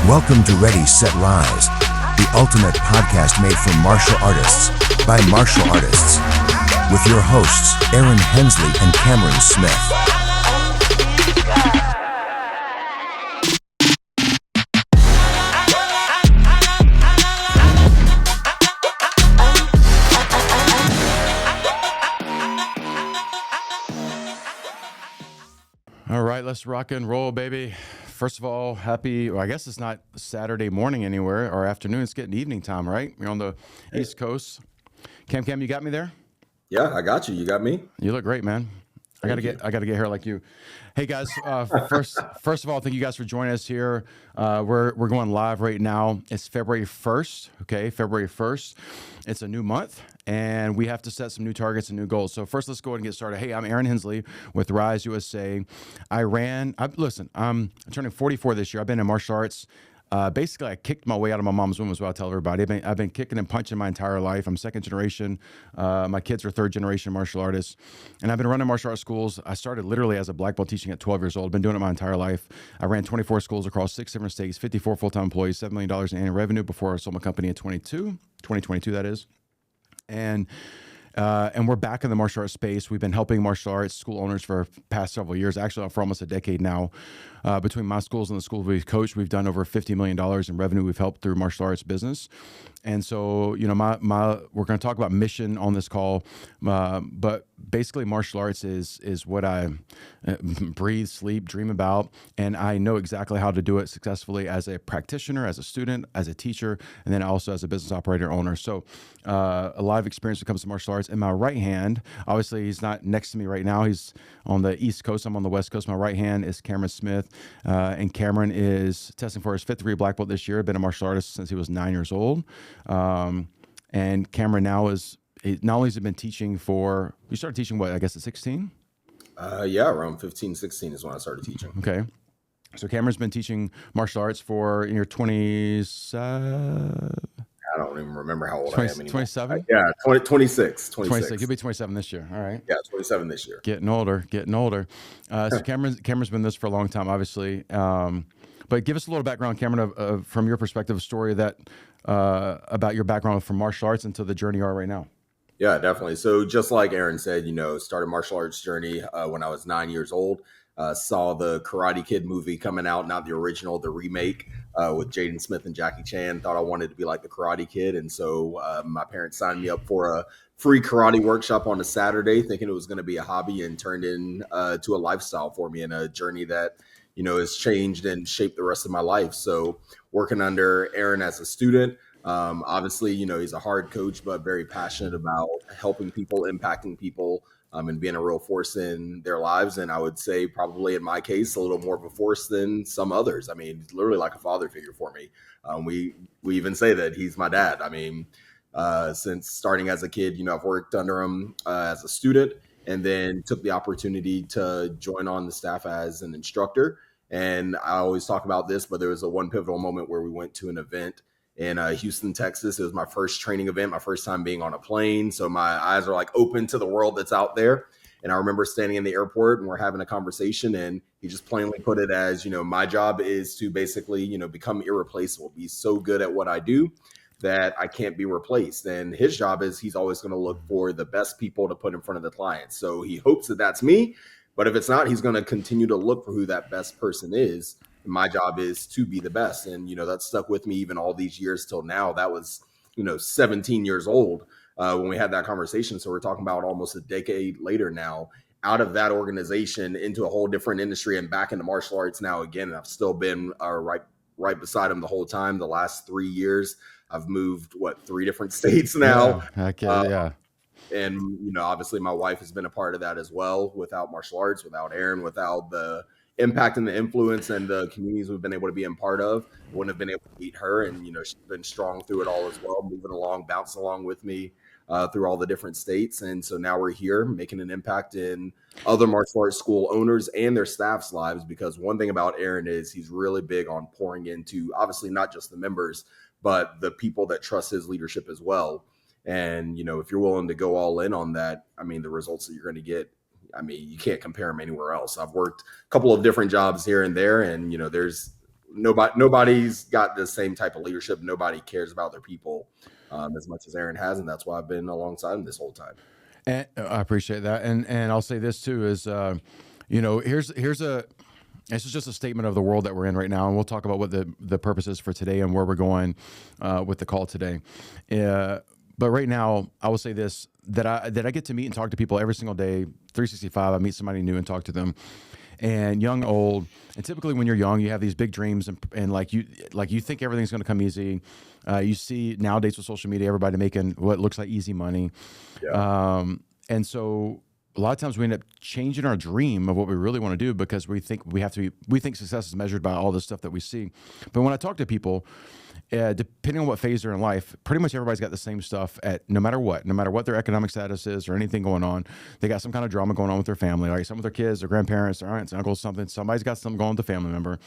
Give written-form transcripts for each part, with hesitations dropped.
Welcome to Ready, Set, Rise, the ultimate podcast made for martial artists by martial artists, with your hosts, Aaron Hensley and Cameron Smith. All right, let's rock and roll, baby. First of all, I guess it's not Saturday morning anywhere or afternoon. It's getting evening time, right? You're on the East Coast. Cam, you got me there? Yeah, I got you. You got me? You look great, man. I gotta get hair like you. Hey guys, first of all, thank you guys for joining us here. We're going live right now. It's February 1st. Okay, February 1st. It's a new month, and we have to set some new targets and new goals. So first, let's go ahead and get started. Hey, I'm Aaron Hensley with Rise USA. I'm turning 44 this year. I've been in martial arts. Basically, I kicked my way out of my mom's womb, is what I tell everybody. I've been kicking and punching my entire life. I'm second generation. My kids are third generation martial artists. And I've been running martial arts schools. I started literally as a black belt teaching at 12 years old. Been doing it my entire life. I ran 24 schools across 6 different states, 54 full-time employees, $7 million in annual revenue before I sold my company in 2022, that is. And we're back in the martial arts space. We've been helping martial arts school owners for past several years, actually for almost a decade now. Between my schools and the schools we've coached, we've done over $50 million in revenue we've helped through martial arts business. And so, we're going to talk about mission on this call, but basically martial arts is what I breathe, sleep, dream about, and I know exactly how to do it successfully as a practitioner, as a student, as a teacher, and then also as a business operator owner. So a lot of experience when it comes to martial arts. In my right hand, obviously he's not next to me right now. He's on the East Coast. I'm on the West Coast. My right hand is Cameron Smith, and Cameron is testing for his 5th degree black belt this year. Been a martial artist since he was 9 years old. And Cameron now not only has he been teaching you started teaching what, I guess at 16? Yeah, around 15, 16 is when I started teaching. Okay. So Cameron's been teaching martial arts for in your 20s. I don't even remember how old I am anymore. 27? Yeah, 26. 26. You'll be 27 this year. All right. Yeah, 27 this year. Getting older. So Cameron's been this for a long time, obviously. But give us a little background, Cameron, from your perspective, a story that about your background from martial arts into the journey you are right now. Yeah, definitely. So just like Aaron said, started martial arts journey when I was 9 years old. Saw the Karate Kid movie coming out, not the original, the remake with Jaden Smith and Jackie Chan. Thought I wanted to be like the Karate Kid. And so my parents signed me up for a free karate workshop on a Saturday, thinking it was going to be a hobby, and turned into a lifestyle for me and a journey that, has changed and shaped the rest of my life. So working under Aaron as a student, obviously, he's a hard coach, but very passionate about helping people, impacting people, and being a real force in their lives. And I would say probably in my case, a little more of a force than some others. I mean, he's literally like a father figure for me. We even say that he's my dad. I mean, since starting as a kid, I've worked under him as a student, and then took the opportunity to join on the staff as an instructor. And I always talk about this, but there was one pivotal moment where we went to an event in Houston, Texas. It was my first training event, my first time being on a plane. So my eyes are like open to the world that's out there. And I remember standing in the airport and we're having a conversation, and he just plainly put it as, my job is to basically, become irreplaceable, be so good at what I do that I can't be replaced. And his job is he's always going to look for the best people to put in front of the clients. So he hopes that that's me. But if it's not, he's going to continue to look for who that best person is. My job is to be the best. And, that stuck with me even all these years till now. That was, 17 years old when we had that conversation. So we're talking about almost a decade later now, out of that organization into a whole different industry and back into martial arts now again. And I've still been right beside him the whole time. The last 3 years, I've moved, 3 different states now. Yeah. And, obviously my wife has been a part of that as well. Without martial arts, without Aaron, without the impact and the influence and the communities we've been able to be a part of, wouldn't have been able to meet her. And, she's been strong through it all as well, moving along, bouncing along with me through all the different states. And so now we're here making an impact in other martial arts school owners and their staff's lives, because one thing about Aaron is he's really big on pouring into, obviously, not just the members, but the people that trust his leadership as well. And, if you're willing to go all in on that, I mean, the results that you're going to get, I mean, you can't compare them anywhere else. I've worked a couple of different jobs here and there, and, there's nobody's got the same type of leadership. Nobody cares about their people as much as Aaron has, and that's why I've been alongside him this whole time. And I appreciate that. And I'll say this too is, this is just a statement of the world that we're in right now, and we'll talk about what the purpose is for today and where we're going with the call today. But right now, I will say this, that I get to meet and talk to people every single day, 365. I meet somebody new and talk to them, and young, old. And typically when you're young, you have these big dreams and like you think everything's going to come easy. You see nowadays with social media, everybody making what looks like easy money. Yeah. And so a lot of times we end up changing our dream of what we really want to do because we think success is measured by all this stuff that we see. But when I talk to people, depending on what phase they're in life, pretty much everybody's got the same stuff at no matter what their economic status is or anything going on. They got some kind of drama going on with their family, like some of their kids, their grandparents, their aunts, uncles, something. Somebody's got something going with a family member.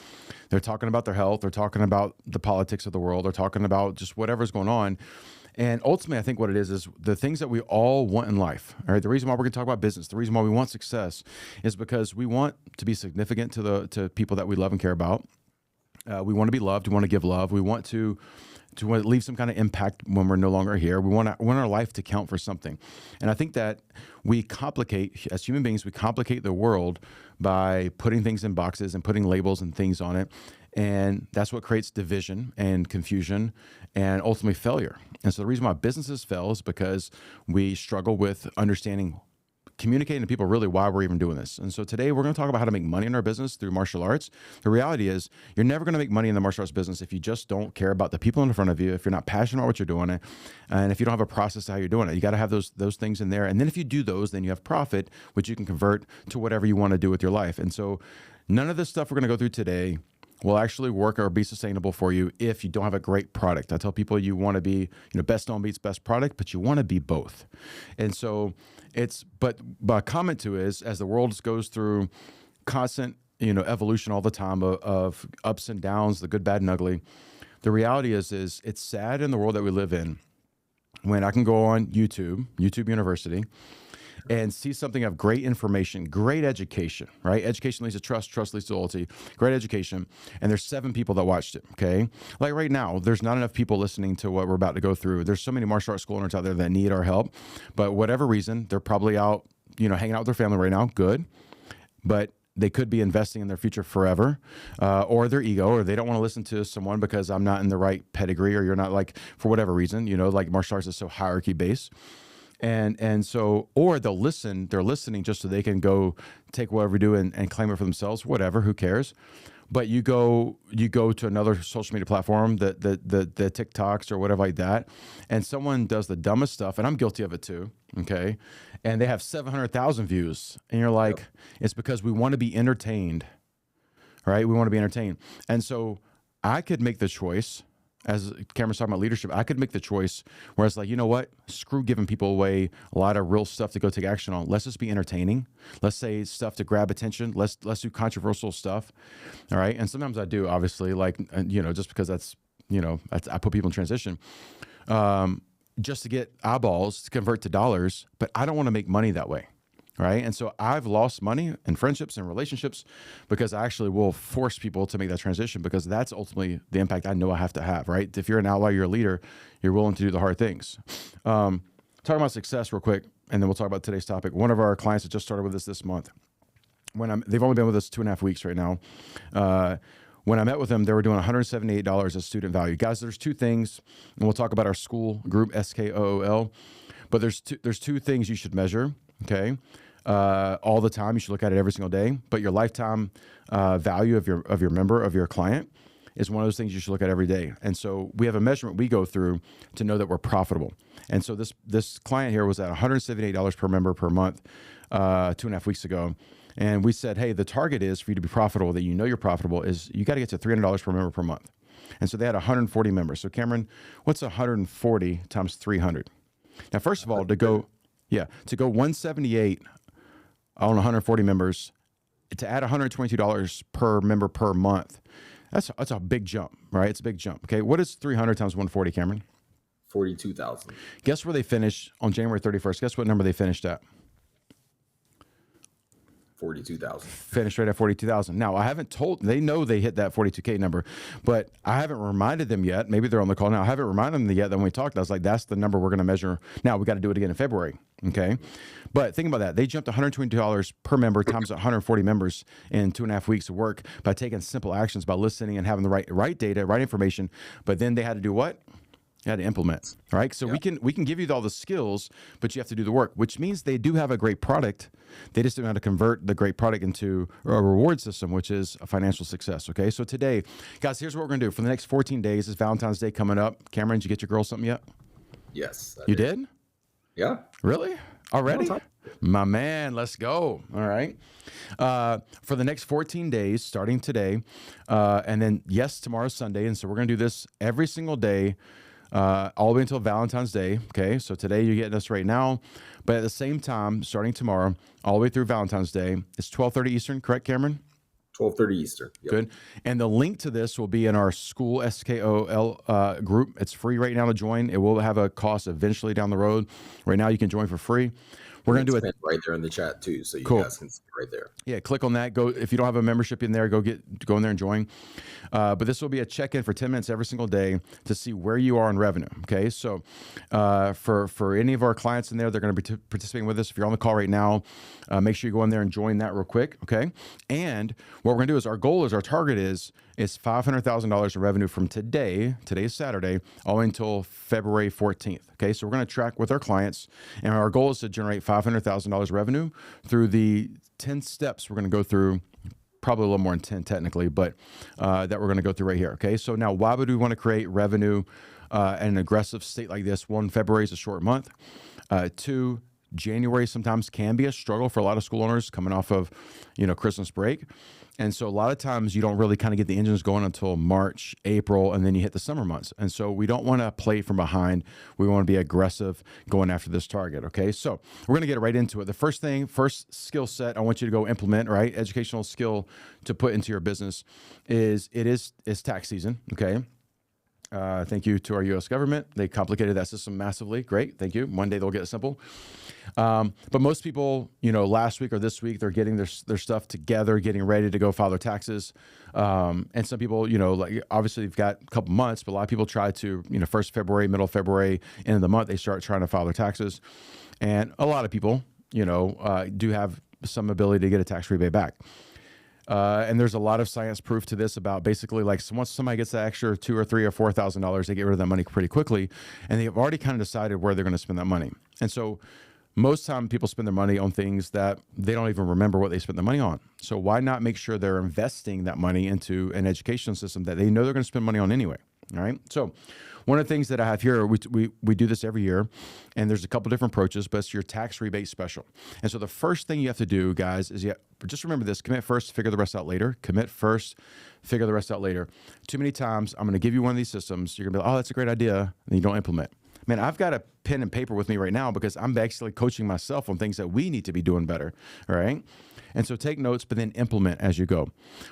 They're talking about their health. They're talking about the politics of the world. They're talking about just whatever's going on. And ultimately, I think what it is the things that we all want in life. All right, the reason why we're going to talk about business, the reason why we want success, is because we want to be significant to people that we love and care about. We want to be loved. We want to give love. We want to leave some kind of impact when we're no longer here. We want our life to count for something. And I think that as human beings, we complicate the world by putting things in boxes and putting labels and things on it. And that's what creates division and confusion and ultimately failure. And so the reason why businesses fail is because we struggle with communicating to people really why we're even doing this. And so today we're going to talk about how to make money in our business through martial arts. The reality is you're never going to make money in the martial arts business if you just don't care about the people in front of you, if you're not passionate about what you're doing, and if you don't have a process to how you're doing it. You got to have those things in there. And then if you do those, then you have profit, which you can convert to whatever you want to do with your life. And so none of this stuff we're going to go through today will actually work or be sustainable for you if you don't have a great product. I tell people you want to be, best known beats best product, but you want to be both. And so but my comment to is, as the world goes through constant, evolution all the time of ups and downs, the good, bad, and ugly, the reality is it's sad in the world that we live in when I can go on YouTube University, and see something of great information, great education, right? Education leads to trust, trust leads to loyalty, great education. And there's 7 people that watched it, okay? Like right now, there's not enough people listening to what we're about to go through. There's so many martial arts school owners out there that need our help. But whatever reason, they're probably out, hanging out with their family right now, good. But they could be investing in their future forever, or their ego, or they don't want to listen to someone because I'm not in the right pedigree, or you're not, like, for whatever reason, like martial arts is so hierarchy based. And so, or they're listening just so they can go take whatever we do and claim it for themselves, whatever, who cares? But you go to another social media platform, the TikToks or whatever like that, and someone does the dumbest stuff, and I'm guilty of it too, okay? And they have 700,000 views, and you're like, It's because we want to be entertained, right? We want to be entertained. And so I could make the choice, as Cameron's talking about leadership, I could make the choice where it's like, you know what? Screw giving people away a lot of real stuff to go take action on. Let's just be entertaining. Let's say stuff to grab attention. Let's do controversial stuff. All right. And sometimes I do, obviously, just because that's, I put people in transition just to get eyeballs to convert to dollars, but I don't want to make money that way. Right. And so I've lost money in friendships and relationships because I actually will force people to make that transition, because that's ultimately the impact I know I have to have. Right. If you're an outlier, you're a leader, you're willing to do the hard things. Talking about success real quick, and then we'll talk about today's topic. One of our clients that just started with us this month, they've only been with us 2.5 weeks right now. When I met with them, they were doing $178 as student value. Guys, there's 2 things, and we'll talk about our school group, SKOOL, but there's two things you should measure. Okay. All the time. You should look at it every single day. But your lifetime value of your member, of your client, is one of those things you should look at every day. And so we have a measurement we go through to know that we're profitable. And so this client here was at $178 per member per month 2.5 weeks ago. And we said, hey, the target is for you to be profitable, that you're profitable, is you got to get to $300 per member per month. And so they had 140 members. So Cameron, what's 140 times 300? Now, first of all, to go 178 on 140 members, to add $122 per member per month, that's a big jump, right? It's a big jump. Okay, what is 300 times 140, Cameron? 42,000. Guess where they finished on January 31st? Guess what number they finished at? 42,000. Finished right at 42,000. Now, I haven't told, they know they hit that 42K number, but I haven't reminded them yet. Maybe they're on the call now. I haven't reminded them yet that when we talked, I was like, that's the number we're going to measure. Now we got to do it again in February. Okay. But think about that. They jumped $120 per member times 140 members in 2.5 weeks of work by taking simple actions, by listening and having the right data, right information. But then they had to do what? You had to implement, right? So we can give you all the skills, but you have to do the work, which means they do have a great product. They just don't know how to convert the great product into a reward system, which is a financial success. Okay. So today, guys, here's what we're going to do for the next 14 days. Is Valentine's Day coming up. Cameron, did you get your girl something yet? Yes. You did? Yeah. Really? Already? My man, let's go. All right. For the next 14 days, starting today, and then yes, tomorrow's Sunday. And so we're going to do this every single day, all the way until Valentine's Day. Okay. So today you're getting us right now, but at the same time, starting tomorrow, all the way through Valentine's Day, it's 12:30 Eastern, correct, Cameron? 12:30 Eastern. Yep. Good. And the link to this will be in our school SKOL group. It's free right now to join. It will have a cost eventually down the road. Right now you can join for free. We're going to do it right there in the chat too. So you guys can see it right there. Yeah. Click on that. Go. If you don't have a membership in there, go in there and join. But this will be a check-in for 10 minutes every single day to see where you are in revenue. Okay. So, for any of our clients in there, they're going to be participating with us. If you're on the call right now, make sure you go in there and join that real quick. Okay. And what we're going to do is our target is $500,000 in revenue from today's Saturday, all the way until February 14th. Okay. So we're going to track with our clients, and our goal is to generate $500,000 revenue through the 10 steps we're going to go through. Probably a little more than 10 technically, but that we're going to go through right here. Okay. So now, why would we want to create revenue at an aggressive state like this? One, February is a short month. Two, January sometimes can be a struggle for a lot of school owners coming off of, Christmas break. And so a lot of times you don't really kind of get the engines going until March, April, and then you hit the summer months. And so we don't want to play from behind. We want to be aggressive going after this target. Okay. So we're going to get right into it. The first skill set I want you to go implement, right? Educational skill to put into your business is tax season. Okay. Thank you to our U.S. government. They complicated that system massively. Great. Thank you. One day they'll get it simple. But most people, last week or this week, they're getting their stuff together, getting ready to go file their taxes. And some people, like obviously you've got a couple months, but a lot of people try to, 1st February, middle of February, end of the month, they start trying to file their taxes. And a lot of people, do have some ability to get a tax rebate back. And there's a lot of science proof to this about basically like once somebody gets that extra $2,000 or $3,000 or $4,000, they get rid of that money pretty quickly, and they've already kind of decided where they're going to spend that money. And so most time people spend their money on things that they don't even remember what they spent the money on. So why not make sure they're investing that money into an education system that they know they're going to spend money on anyway? All right. So one of the things that I have here, we do this every year, and there's a couple different approaches, but it's your tax rebate special. And so the first thing you have to do, guys, is just remember this: commit first, figure the rest out later. Commit first, figure the rest out later. Too many times, I'm going to give you one of these systems. You're going to be like, oh, that's a great idea, and you don't implement. Man, I've got a pen and paper with me right now because I'm actually coaching myself on things that we need to be doing better. All right. And so take notes, but then implement as you go.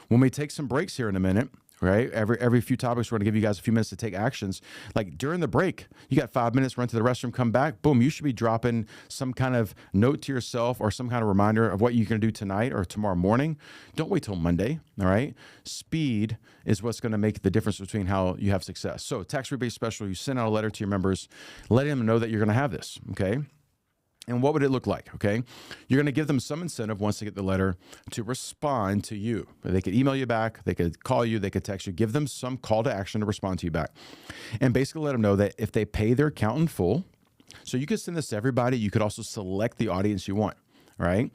When we take some breaks here in a minute, right? Every few topics, we're going to give you guys a few minutes to take actions. Like during the break, you got 5 minutes, run to the restroom, come back, boom, you should be dropping some kind of note to yourself or some kind of reminder of what you're going to do tonight or tomorrow morning. Don't wait till Monday, all right? Speed is what's going to make the difference between how you have success. So tax rebate special, you send out a letter to your members, letting them know that you're going to have this, okay? And what would it look like? Okay. You're going to give them some incentive once they get the letter to respond to you. They could email you back. They could call you. They could text you. Give them some call to action to respond to you back. And basically let them know that if they pay their account in full, so you could send this to everybody. You could also select the audience you want. All right.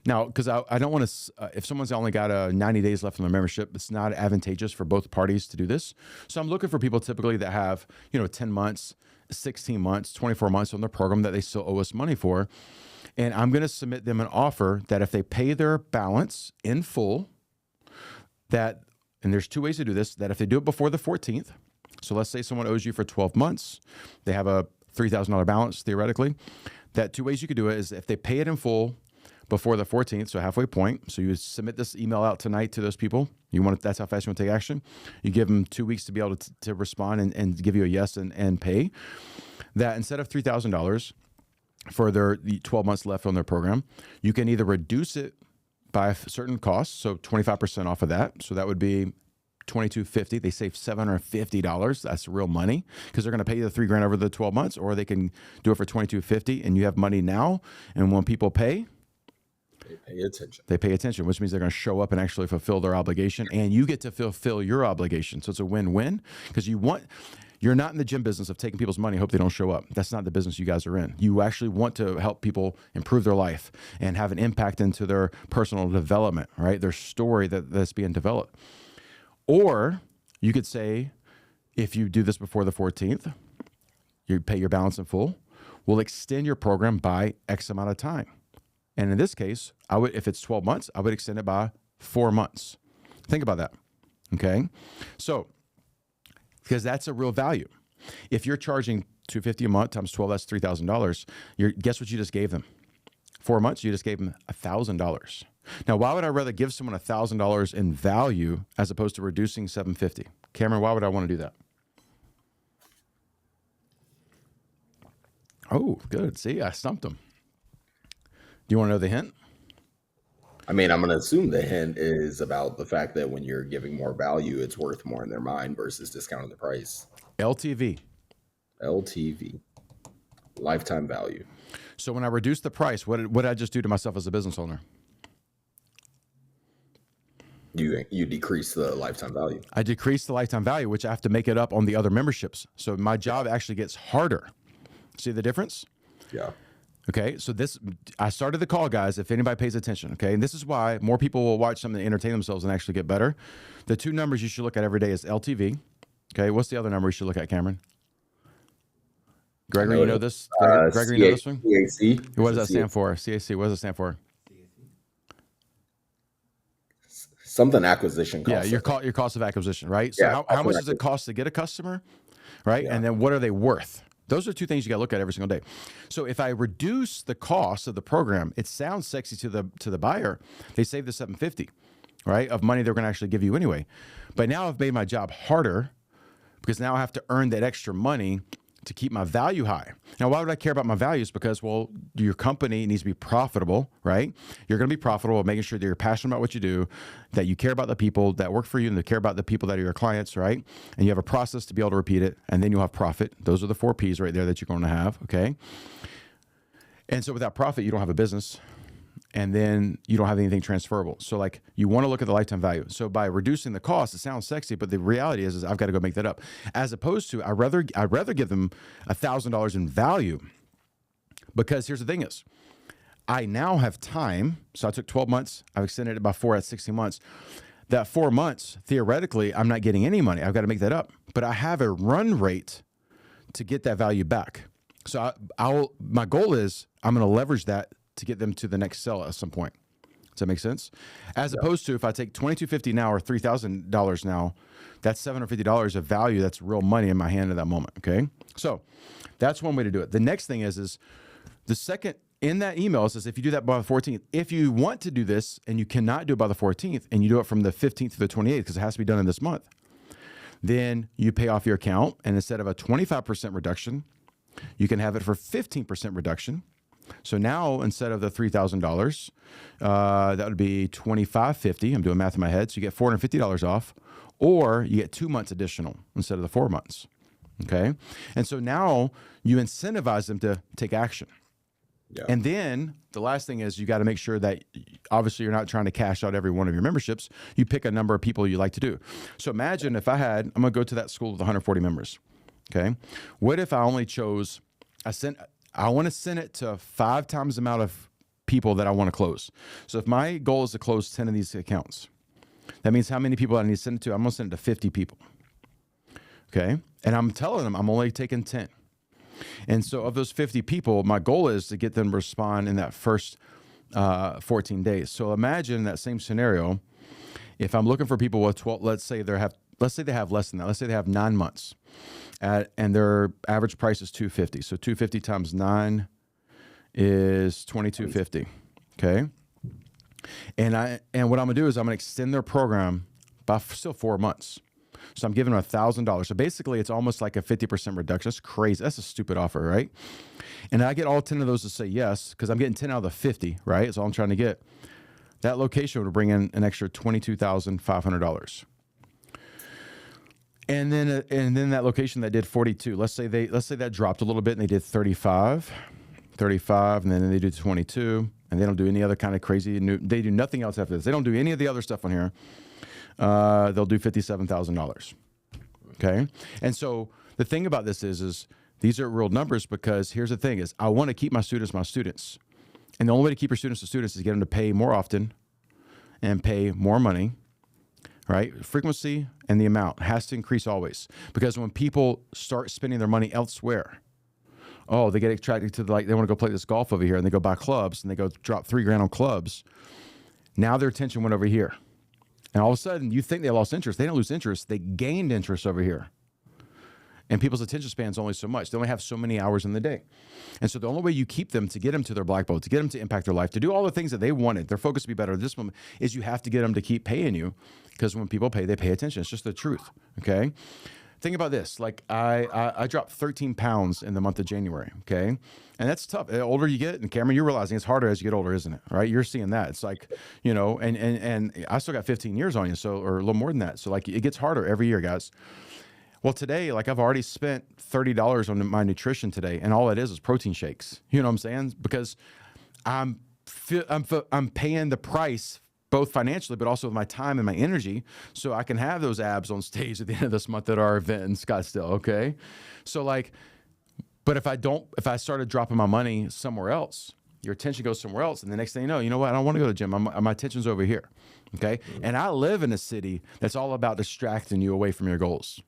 Now, because I don't want to, if someone's only got 90 days left on their membership, it's not advantageous for both parties to do this. So I'm looking for people typically that have, 10 months, 16 months, 24 months on their program that they still owe us money for. And I'm going to submit them an offer that if they pay their balance in full, and there's two ways to do this, that if they do it before the 14th, so let's say someone owes you for 12 months, they have a $3,000 balance theoretically, that two ways you could do it is if they pay it in full before the 14th, so halfway point. So you submit this email out tonight to those people. That's how fast you want to take action. You give them 2 weeks to be able to respond and give you a yes and pay. That instead of $3,000 for the 12 months left on their program, you can either reduce it by a certain cost, so 25% off of that. So that would be $2,250. They save $750. That's real money because they're going to pay you the $3,000 over the 12 months, or they can do it for $2,250, and you have money now. And when people pay, they pay attention. They pay attention, which means they're going to show up and actually fulfill their obligation, and you get to fulfill your obligation. So it's a win-win because you're not in the gym business of taking people's money, hope they don't show up. That's not the business you guys are in. You actually want to help people improve their life and have an impact into their personal development, right? Their story that's being developed. Or you could say, if you do this before the 14th, you pay your balance in full, we'll extend your program by X amount of time. And in this case, if it's 12 months, I would extend it by 4 months. Think about that, okay? So, because that's a real value. If you're charging $250 a month times 12, that's $3,000. Guess what you just gave them? 4 months, you just gave them $1,000. Now, why would I rather give someone $1,000 in value as opposed to reducing $750? Cameron, why would I want to do that? Oh, good. See, I stumped him. Do you want to know the hint? I mean, I'm going to assume the hint is about the fact that when you're giving more value, it's worth more in their mind versus discounting the price. LTV. Lifetime value. So when I reduce the price, what did I just do to myself as a business owner? You decrease the lifetime value. I decrease the lifetime value, which I have to make it up on the other memberships. So my job actually gets harder. See the difference? Yeah. Okay, so I started the call, guys, if anybody pays attention, okay? And this is why more people will watch something to entertain themselves and actually get better. The two numbers you should look at every day is LTV. Okay, what's the other number you should look at, Cameron? Gregory, you know this? Gregory, you know this one? CAC. What does that stand for? CAC, what does it stand for? Something acquisition cost. Yeah, your cost of acquisition, right? So Yeah, how much does it cost to get a customer, right? Yeah. And then what are they worth? Those are two things you got to look at every single day. So if I reduce the cost of the program, it sounds sexy to the buyer. They save the $750, right, of money they're going to actually give you anyway. But now I've made my job harder because now I have to earn that extra money to keep my value high. Now, why would I care about my values? Because, well, your company needs to be profitable, right? You're going to be profitable, making sure that you're passionate about what you do, that you care about the people that work for you and that care about the people that are your clients, right? And you have a process to be able to repeat it, and then you'll have profit. Those are the 4 Ps right there that you're going to have, okay? And so without profit, you don't have a business, and then you don't have anything transferable. So like you want to look at the lifetime value. So by reducing the cost, it sounds sexy, but the reality is I've got to go make that up. As opposed to I'd rather give them $1,000 in value, because here's the thing is I now have time. So I took 12 months. I've extended it by 4 at 16 months. That 4 months, theoretically, I'm not getting any money. I've got to make that up. But I have a run rate to get that value back. So my goal is I'm going to leverage that to get them to the next sell at some point. Does that make sense? As opposed to if I take $2,250 now or $3,000 now, that's $750 of value. That's real money in my hand at that moment. Okay. So that's one way to do it. The next thing is the second in that email, it says, if you do that by the 14th, if you want to do this and you cannot do it by the 14th and you do it from the 15th to the 28th, because it has to be done in this month, then you pay off your account. And instead of a 25% reduction, you can have it for 15% reduction. So now instead of the $3,000, that would be $2,550. I'm doing math in my head. So you get $450 off, or you get 2 months additional instead of the 4 months. Okay. And so now you incentivize them to take action. Yeah. And then the last thing is you got to make sure that obviously you're not trying to cash out every one of your memberships. You pick a number of people you like to do. So imagine if I'm going to go to that school with 140 members. Okay. What if I only chose, I want to send it to 5 times the amount of people that I want to close. So if my goal is to close 10 of these accounts, that means how many people I need to send it to? I'm going to send it to 50 people. Okay. And I'm telling them I'm only taking 10. And so of those 50 people, my goal is to get them to respond in that first 14 days. So imagine that same scenario. If I'm looking for people with 12, let's say they have less than that. Let's say they have 9 months. And their average price is $250. So $250 times 9 is $2,250. Okay. And what I'm gonna do is I'm gonna extend their program by still 4 months. So I'm giving them $1,000. So basically, it's almost like a 50% reduction. That's crazy. That's a stupid offer, right? And I get all 10 of those to say yes because I'm getting 10 out of the 50, right? That's all I'm trying to get. that location would bring in an extra $22,500. And then that location that did 42, let's say that dropped a little bit and they did 35, and then they do 22, and they don't do any other kind of crazy they do nothing else after this. They don't do any of the other stuff on here. They'll do $57,000. Okay. And so the thing about this is these are real numbers, because here's the thing is I want to keep my students. And the only way to keep your students is to get them to pay more often and pay more money, right? Frequency and the amount has to increase always, because when people start spending their money elsewhere, they get attracted to they want to go play this golf over here, and they go buy clubs and they go drop $3,000 on clubs. Now their attention went over here. And all of a sudden you think they lost interest. They don't lose interest. They gained interest over here. And people's attention span is only so much. They only have so many hours in the day. And so the only way you keep them, to get them to their black belt, to get them to impact their life, to do all the things that they wanted, their focus to be better at this moment, is you have to get them to keep paying you, because when people pay, they pay attention. It's just the truth, okay? Think about this. Like I dropped 13 pounds in the month of January, okay? And that's tough. The older you get, and Cameron, you're realizing it's harder as you get older, isn't it? Right? You're seeing that. It's like, and I still got 15 years on you, or a little more than that. So like it gets harder every year, guys. Well, today, like I've already spent $30 on my nutrition today, and all it is protein shakes. You know what I'm saying? Because I'm paying the price, both financially, but also with my time and my energy, so I can have those abs on stage at the end of this month at our event in Scottsdale. Okay, so like, but if I started dropping my money somewhere else, your attention goes somewhere else, and the next thing you know what? I don't want to go to the gym. My attention's over here. Okay, and I live in a city that's all about distracting you away from your goals.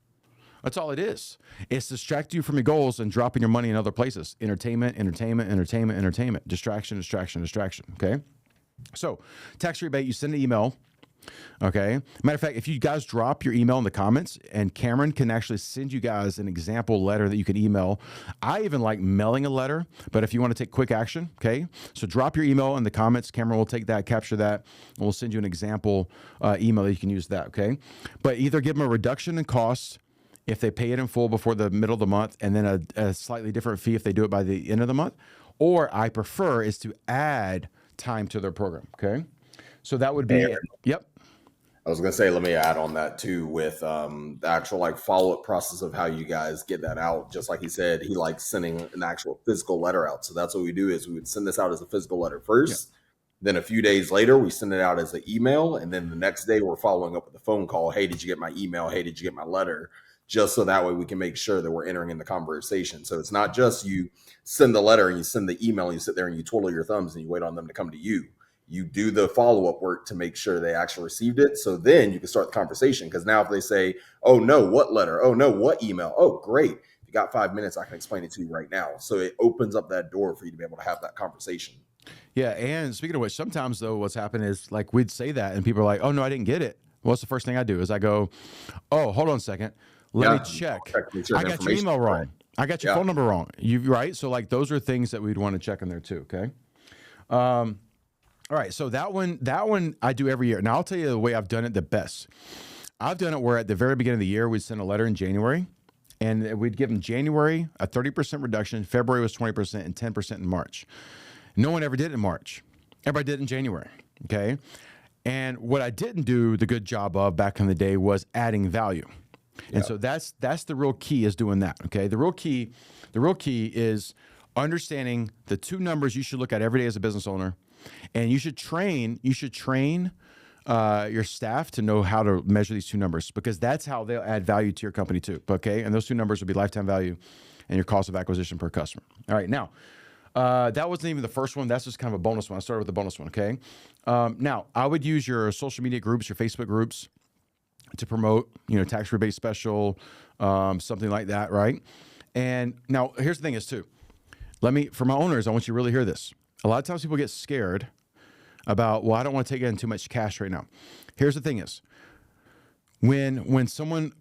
That's all it is. It's distracting you from your goals and dropping your money in other places. Entertainment. Distraction. Okay? So, tax rebate, you send an email. Okay? Matter of fact, if you guys drop your email in the comments, and Cameron can actually send you guys an example letter that you can email. I even like mailing a letter, but if you want to take quick action, okay? So drop your email in the comments. Cameron will take that, capture that, and we'll send you an example email that you can use that, okay? But either give them a reduction in costs if they pay it in full before the middle of the month, and then a slightly different fee if they do it by the end of the month. Or I prefer is to add time to their program, okay? So that would be it. Yep. I was going to say, let me add on that too with the actual like follow-up process of how you guys get that out. Just like he said, he likes sending an actual physical letter out. So that's what we do is we would send this out as a physical letter first. Yep. Then a few days later, we send it out as an email. And then the next day we're following up with a phone call. Hey, did you get my email? Hey, did you get my letter? Just so that way we can make sure that we're entering in the conversation. So it's not just you send the letter and you send the email and you sit there and you twiddle your thumbs and you wait on them to come to you. You do the follow-up work to make sure they actually received it. So then you can start the conversation. Because now if they say, oh, no, what letter? Oh, no, what email? Oh, great. If you got 5 minutes, I can explain it to you right now. So it opens up that door for you to be able to have that conversation. Yeah. And speaking of which, sometimes, though, what's happened is like we'd say that and people are like, oh, no, I didn't get it. Well, what's the first thing I do is I go, oh, hold on a second. Let me check. I got your email wrong. Right. I got your phone number wrong. Right? So like those are things that we'd want to check in there too. Okay. All right. So that one I do every year. Now I'll tell you the way I've done it the best. I've done it where at the very beginning of the year, we'd send a letter in January, and we'd give them January a 30% reduction. February was 20% and 10% in March. No one ever did it in March. Everybody did it in January. Okay. And what I didn't do the good job of back in the day was adding value. And so that's the real key is doing that. Okay. The real key is understanding the two numbers you should look at every day as a business owner. And you should train your staff to know how to measure these two numbers, because that's how they'll add value to your company too. Okay. And those two numbers would be lifetime value and your cost of acquisition per customer. All right. Now, that wasn't even the first one. That's just kind of a bonus one. I started with the bonus one. Okay. Now I would use your social media groups, your Facebook groups, to promote, tax rebate special, something like that, right? And now here's the thing is too, for my owners, I want you to really hear this. A lot of times people get scared about, well, I don't want to take in too much cash right now. Here's the thing is, when someone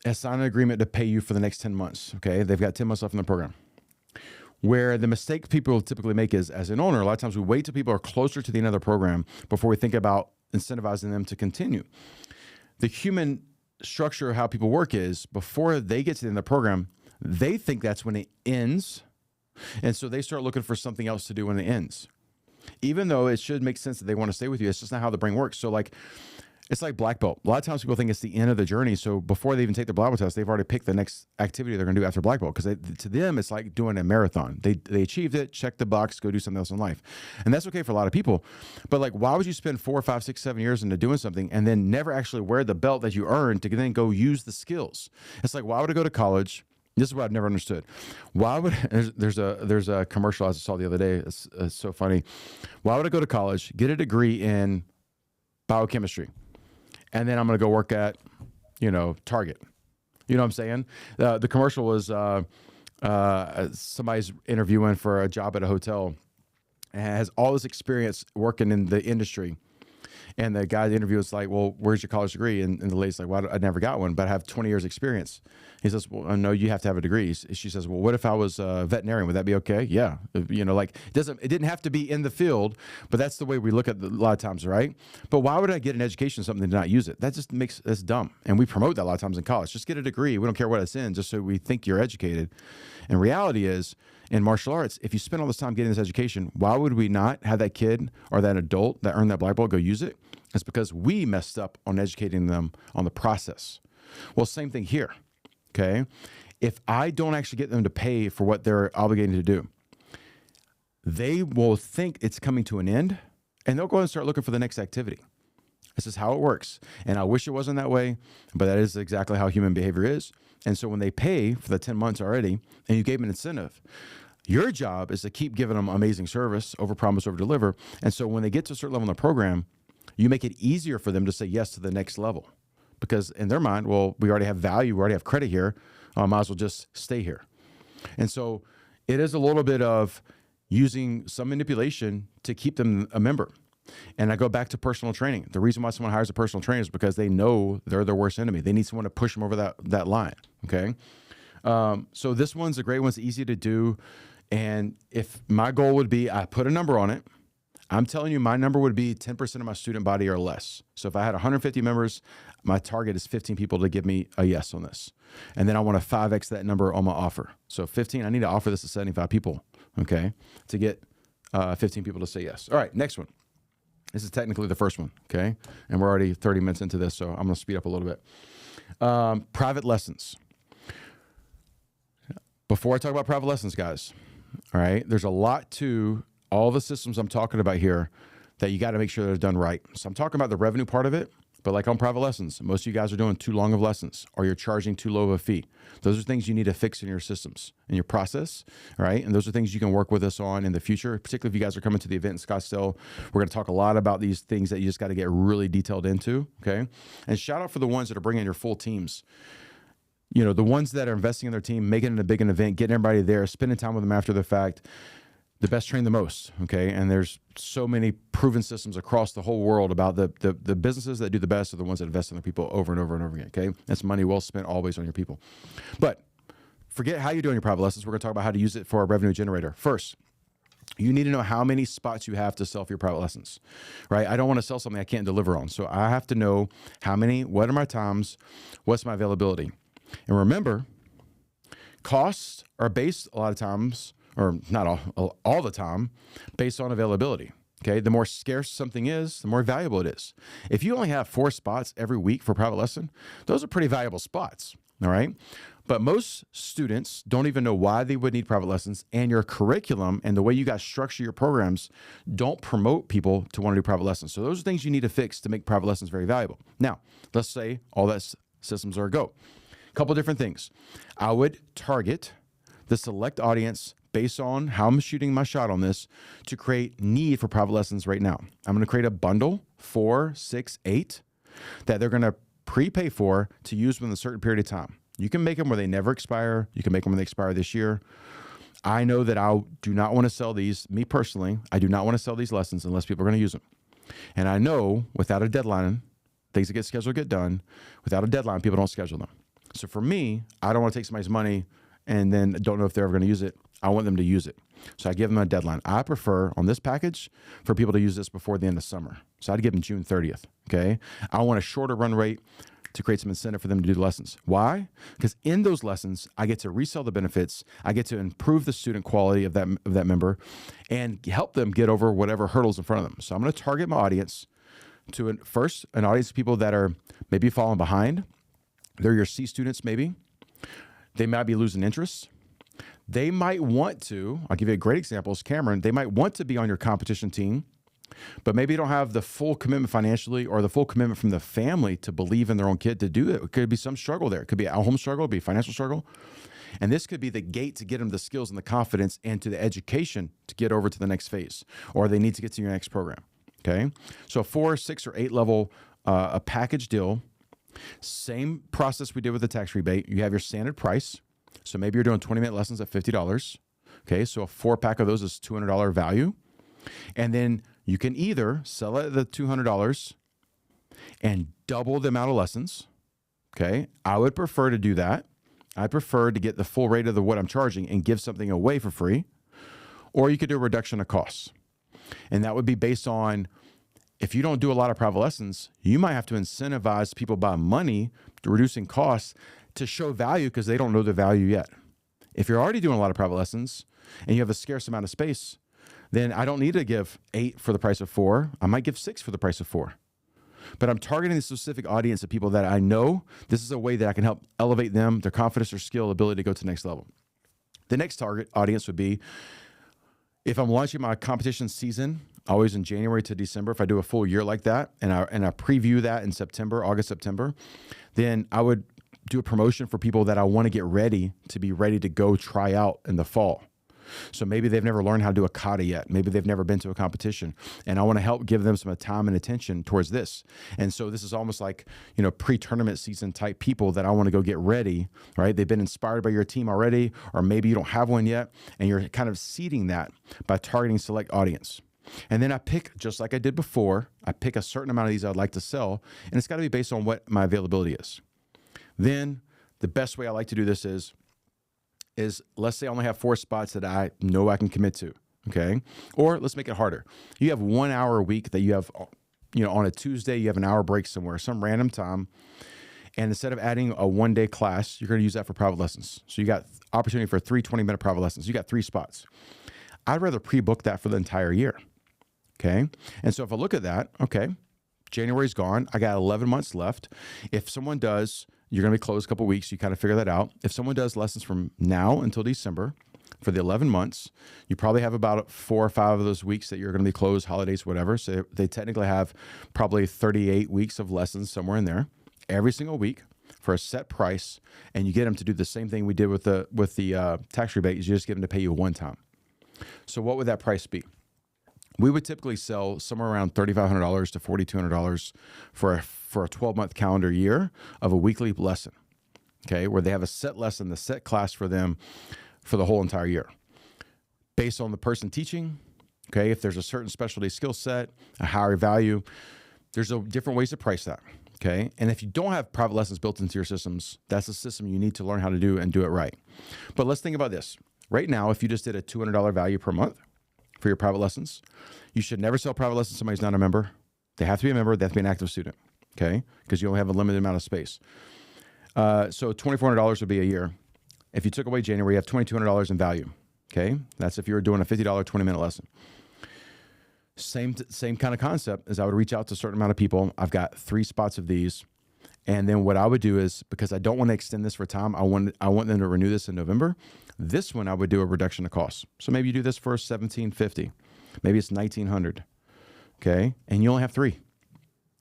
has signed an agreement to pay you for the next 10 months, okay, they've got 10 months left in the program. Where the mistake people typically make is, as an owner, a lot of times we wait till people are closer to the end of the program before we think about incentivizing them to continue. The human structure of how people work is before they get to the end of the program, they think that's when it ends. And so they start looking for something else to do when it ends. even though it should make sense that they want to stay with you. It's just not how the brain works. So like, it's like black belt. A lot of times people think it's the end of the journey. So before they even take their black belt test, they've already picked the next activity they're going to do after black belt. Because to them, it's like doing a marathon. They achieved it, check the box, go do something else in life. And that's okay for a lot of people. But like, why would you spend 4, 5, 6, 7 years into doing something and then never actually wear the belt that you earned to then go use the skills? It's like, why would I go to college? This is what I've never understood. Why would there's a commercial I saw the other day. It's so funny. Why would I go to college, get a degree in biochemistry, and then I'm going to go work at, Target? You know what I'm saying? The commercial was somebody's interviewing for a job at a hotel and has all this experience working in the industry. And the guy, the interviewer, was like, well, where's your college degree? And the lady's like, well, I never got one, but I have 20 years experience. He says, well, no, you have to have a degree. She says, well, what if I was a veterinarian? Would that be okay? Yeah. It didn't have to be in the field, but that's the way we look at it a lot of times, right? But why would I get an education in something and not use it? That's dumb. And we promote that a lot of times in college. Just get a degree. We don't care what it's in, just so we think you're educated. And reality is, in martial arts, if you spend all this time getting this education, why would we not have that kid or that adult that earned that black belt go use it? It's because we messed up on educating them on the process. Well, same thing here, okay? If I don't actually get them to pay for what they're obligated to do, they will think it's coming to an end, and they'll go and start looking for the next activity. This is how it works. And I wish it wasn't that way, but that is exactly how human behavior is. And so when they pay for the 10 months already, and you gave them an incentive, your job is to keep giving them amazing service, overpromise, overdeliver. And so when they get to a certain level in the program, you make it easier for them to say yes to the next level. Because in their mind, well, we already have value, we already have credit here, I might as well just stay here. And so it is a little bit of using some manipulation to keep them a member. And I go back to personal training. The reason why someone hires a personal trainer is because they know they're their worst enemy. They need someone to push them over that line, okay? So this one's a great one. It's easy to do. And if my goal would be, I put a number on it, I'm telling you, my number would be 10% of my student body or less. So if I had 150 members, my target is 15 people to give me a yes on this. And then I want to 5X that number on my offer. So 15, I need to offer this to 75 people, okay, to get 15 people to say yes. All right, next one. This is technically the first one, okay? And we're already 30 minutes into this, so I'm going to speed up a little bit. Private lessons. Before I talk about private lessons, guys, all right, there's a lot to all the systems I'm talking about here that you got to make sure they're done right. So I'm talking about the revenue part of it, but like on private lessons, most of you guys are doing too long of lessons or you're charging too low of a fee. Those are things you need to fix in your systems, in your process, right? And those are things you can work with us on in the future, particularly if you guys are coming to the event in Scottsdale. We're going to talk a lot about these things that you just got to get really detailed into, okay? And shout out for the ones that are bringing your full teams. The ones that are investing in their team, making it a big event, getting everybody there, spending time with them after the fact. The best train the most, okay? And there's so many proven systems across the whole world about the businesses that do the best are the ones that invest in their people over and over and over again, okay? That's money well spent always on your people. But forget how you're doing your private lessons. We're going to talk about how to use it for a revenue generator. First, you need to know how many spots you have to sell for your private lessons, right? I don't want to sell something I can't deliver on. So I have to know how many, what are my times, what's my availability. And remember, costs are based a lot of times, or not all the time, based on availability, okay? The more scarce something is, the more valuable it is. If you only have 4 spots every week for private lesson, those are pretty valuable spots, all right? But most students don't even know why they would need private lessons, and your curriculum and the way you guys structure your programs don't promote people to want to do private lessons. So those are things you need to fix to make private lessons very valuable. Now, let's say all that systems are a go. A couple different things. I would target the select audience based on how I'm shooting my shot on this to create need for private lessons right now. I'm going to create a bundle, 4, 6, 8, that they're going to prepay for to use within a certain period of time. You can make them where they never expire. You can make them when they expire this year. I know that I do not want to sell these, me personally, I do not want to sell these lessons unless people are going to use them. And I know without a deadline, things that get scheduled get done. Without a deadline, people don't schedule them. So for me, I don't want to take somebody's money and then don't know if they're ever going to use it. I want them to use it. So I give them a deadline. I prefer on this package for people to use this before the end of summer. So I'd give them June 30th, okay? I want a shorter run rate to create some incentive for them to do the lessons. Why? Because in those lessons, I get to resell the benefits. I get to improve the student quality of that member and help them get over whatever hurdles in front of them. So I'm going to target my audience to an audience of people that are maybe falling behind. They're your C students maybe. They might be losing interest. They might want to, I'll give you a great example, is Cameron. They might want to be on your competition team, but maybe they don't have the full commitment financially or the full commitment from the family to believe in their own kid to do it. It could be some struggle there. It could be a home struggle, it could be a financial struggle. And this could be the gate to get them the skills and the confidence and to the education to get over to the next phase, or they need to get to your next program. Okay. So 4, 6, or 8 level, a package deal, same process we did with the tax rebate. You have your standard price. So maybe you're doing 20-minute lessons at $50. Okay, so a 4-pack of those is $200 value. And then you can either sell it at the $200 and double the amount of lessons. Okay, I would prefer to do that. I prefer to get the full rate of what I'm charging and give something away for free. Or you could do a reduction of costs. And that would be based on, if you don't do a lot of private lessons, you might have to incentivize people by money to reducing costs to show value because they don't know the value yet. If you're already doing a lot of private lessons and you have a scarce amount of space, then I don't need to give 8 for the price of 4. I might give 6 for the price of 4. But I'm targeting a specific audience of people that I know this is a way that I can help elevate them, their confidence or skill, ability to go to the next level. The next target audience would be, if I'm launching my competition season, always in January to December, if I do a full year like that, and I preview that in September, August, September, then I would do a promotion for people that I want to get ready to be ready to go try out in the fall. So maybe they've never learned how to do a kata yet. Maybe they've never been to a competition, and I want to help give them some time and attention towards this. And so this is almost like, pre-tournament season type people that I want to go get ready, right? They've been inspired by your team already, or maybe you don't have one yet, and you're kind of seeding that by targeting select audience. And then I pick, just like I did before, I pick a certain amount of these I'd like to sell, and it's got to be based on what my availability is. Then the best way I like to do this is let's say I only have 4 spots that I know I can commit to, okay? Or let's make it harder. You have 1 hour a week that you have, on a Tuesday, you have an hour break somewhere, some random time. And instead of adding a 1-day class, you're going to use that for private lessons. So you got opportunity for 3 20-minute private lessons. You got 3 spots. I'd rather pre-book that for the entire year, okay? And so if I look at that, okay, January's gone. I got 11 months left. If someone does, you're going to be closed a couple of weeks. You kind of figure that out. If someone does lessons from now until December for the 11 months, you probably have about 4 or 5 of those weeks that you're going to be closed, holidays, whatever. So they technically have probably 38 weeks of lessons somewhere in there every single week for a set price. And you get them to do the same thing we did with the tax rebate. Is you just get them to pay you one time. So what would that price be? We would typically sell somewhere around $3,500 to $4,200 for a 12-month calendar year of a weekly lesson, okay, where they have a set lesson, the set class for them for the whole entire year. Based on the person teaching, okay, if there's a certain specialty skill set, a higher value, there's different ways to price that, okay? And if you don't have private lessons built into your systems, that's a system you need to learn how to do and do it right. But let's think about this. Right now, if you just did a $200 value per month for your private lessons, you should never sell private lessons to somebody who's not a member. They have to be a member. They have to be an active student, okay? Because you only have a limited amount of space. So $2,400 would be a year. If you took away January, you have $2,200 in value, okay? That's if you were doing a $50 20-minute lesson. Same kind of concept as I would reach out to a certain amount of people. I've got 3 spots of these. And then what I would do is, because I don't want to extend this for time, I want them to renew this in November. This one I would do a reduction of costs. So maybe you do this for $1,750. Maybe it's $1,900. Okay, and you only have 3.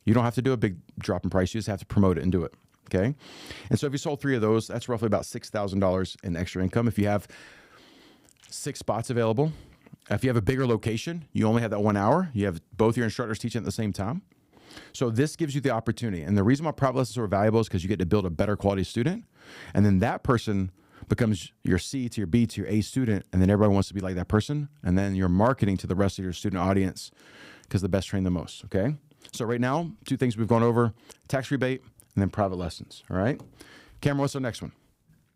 You don't have to do a big drop in price. You just have to promote it and do it. Okay, and so if you sold 3 of those, that's roughly about $6,000 in extra income. If you have 6 spots available, if you have a bigger location, you only have that 1 hour. You have both your instructors teaching at the same time. So this gives you the opportunity. And the reason why private lessons are valuable is because you get to build a better quality student. And then that person becomes your C to your B to your A student. And then everybody wants to be like that person. And then you're marketing to the rest of your student audience because the best train the most. Okay. So right now, 2 things we've gone over: tax rebate and then private lessons. All right. Cameron, what's our next one?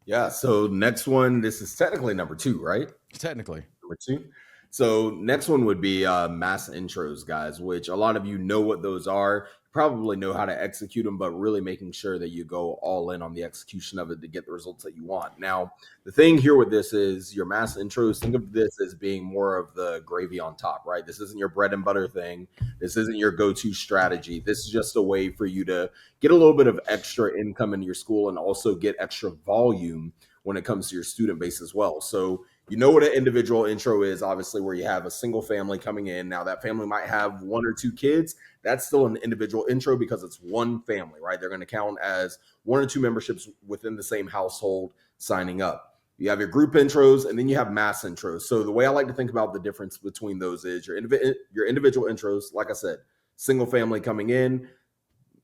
Yeah. So next one, this is technically number 2, right? Technically. Number 2. So next one would be mass intros, guys, which a lot of you know what those are. Probably know how to execute them, but really making sure that you go all in on the execution of it to get the results that you want. Now, the thing here with this is your mass intros, think of this as being more of the gravy on top, right? This isn't your bread and butter thing. This isn't your go-to strategy. This is just a way for you to get a little bit of extra income in your school and also get extra volume when it comes to your student base as well. So you know what an individual intro is, obviously, where you have a single family coming in. Now, that family might have 1 or 2 kids. That's still an individual intro because it's one family, right? They're going to count as 1 or 2 memberships within the same household signing up. You have your group intros, and then you have mass intros. So the way I like to think about the difference between those is your individual intros, like I said, single family coming in.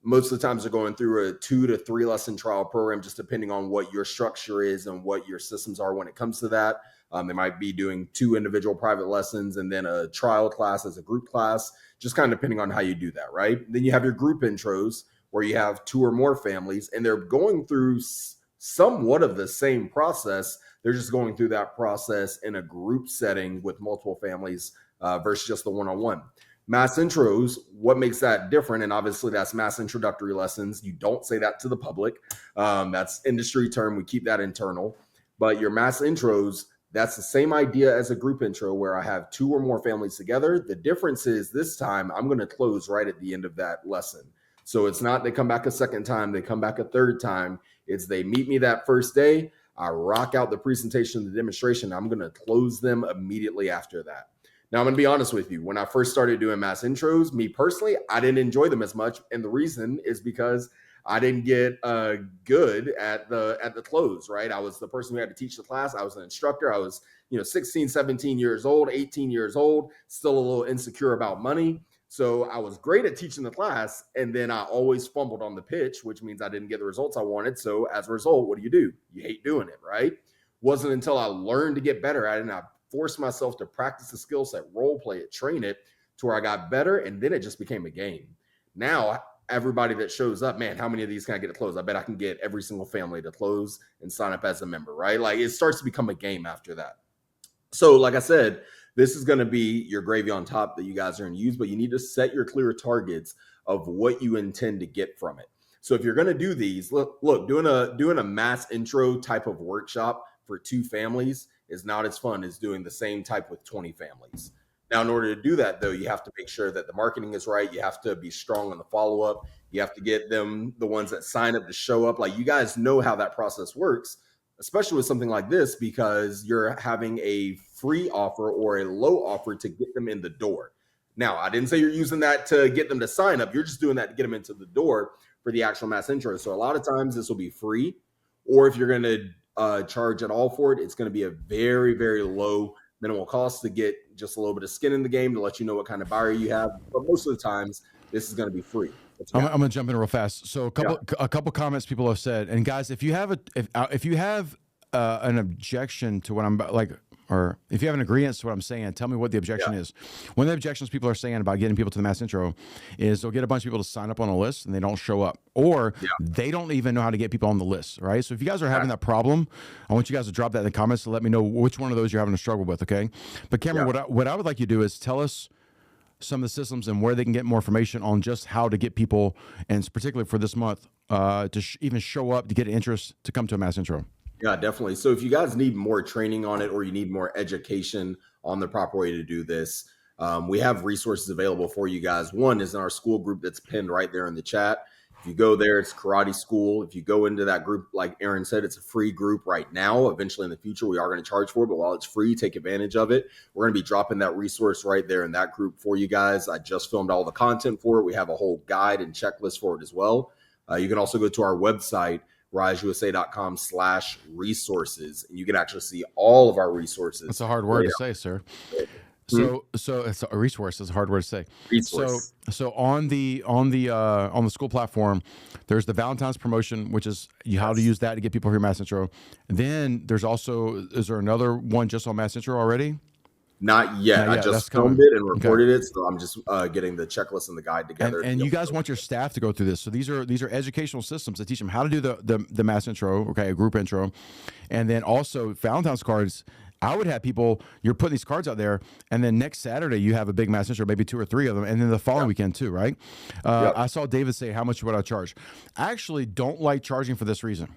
Most of the times they're going through a 2 to 3 lesson trial program, just depending on what your structure is and what your systems are when it comes to that. They might be doing 2 individual private lessons and then a trial class as a group class, just kind of depending on how you do that, right? Then you have your group intros where you have 2 or more families and they're going through somewhat of the same process. They're just going through that process in a group setting with multiple families versus just the one-on-one. Mass intros, what makes that different? And obviously that's mass introductory lessons. You don't say that to the public. That's industry term. We keep that internal. But your mass intros, that's the same idea as a group intro where I have 2 or more families together. The difference is this time I'm going to close right at the end of that lesson. So it's not they come back a second time, they come back a third time. It's they meet me that first day. I rock out the presentation, the demonstration. I'm going to close them immediately after that. Now, I'm going to be honest with you. When I first started doing mass intros, me personally, I didn't enjoy them as much. And the reason is because I didn't get good at the close, right? I was the person who had to teach the class. I was an instructor. I was, 16, 17 years old, 18 years old, still a little insecure about money. So I was great at teaching the class. And then I always fumbled on the pitch, which means I didn't get the results I wanted. So as a result, what do? You hate doing it, right? Wasn't until I learned to get better at it and I forced myself to practice the skill set, role play it, train it to where I got better. And then it just became a game. Now, everybody that shows up, man, how many of these can I get to close? I bet I can get every single family to close and sign up as a member, right? Like it starts to become a game after that. So like I said, this is going to be your gravy on top that you guys are going to use, but you need to set your clear targets of what you intend to get from it. So if you're going to do these, look, doing a mass intro type of workshop for 2 families is not as fun as doing the same type with 20 families. Now, in order to do that, though, you have to make sure that the marketing is right. You have to be strong on the follow-up. You have to get them, the ones that sign up, to show up. Like, you guys know how that process works, especially with something like this, because you're having a free offer or a low offer to get them in the door. Now, I didn't say you're using that to get them to sign up. You're just doing that to get them into the door for the actual mass intro. So a lot of times this will be free, or if you're going to charge at all for it, it's going to be a very, very low minimal cost to get just a little bit of skin in the game to let you know what kind of buyer you have. But most of the times, this is going to be free. I'm going to jump in real fast. So a couple comments people have said, and guys, if you have an objection to what I'm like, or if you have an agreement to what I'm saying, tell me what the objection is. One of the objections people are saying about getting people to the mass intro is they'll get a bunch of people to sign up on a list and they don't show up, or they don't even know how to get people on the list, right? So if you guys are having that problem, I want you guys to drop that in the comments to let me know which one of those you're having a struggle with, okay? But Cameron, what I would like you to do is tell us some of the systems and where they can get more information on just how to get people, and particularly for this month, to even show up, to get interest to come to a mass intro. Yeah, definitely. So if you guys need more training on it or you need more education on the proper way to do this, we have resources available for you guys. One is in our school group that's pinned right there in the chat. If you go there, it's Karate School. If you go into that group, like Aaron said, it's a free group right now. Eventually in the future, we are going to charge for it, but while it's free, take advantage of it. We're going to be dropping that resource right there in that group for you guys. I just filmed all the content for it. We have a whole guide and checklist for it as well. You can also go to our website, riseusa.com/resources, and you can actually see all of our resources. That's a hard word to say, sir. So it's a resource. It's a hard word to say. Resource. So on the school platform, there's the Valentine's promotion, which is how to use that to get people for your mass intro. Then there's also, is there another one just on mass intro already? Not yet. I just filmed it and recorded it, so I'm just getting the checklist and the guide together. And you guys want your staff to go through this. So these are educational systems that teach them how to do the mass intro, okay, a group intro, and then also Valentine's cards. I would have people, you're putting these cards out there, and then next Saturday you have a big mass intro, maybe 2 or 3 of them, and then the following weekend too, right? I saw David say, how much would I charge? I actually don't like charging for this reason.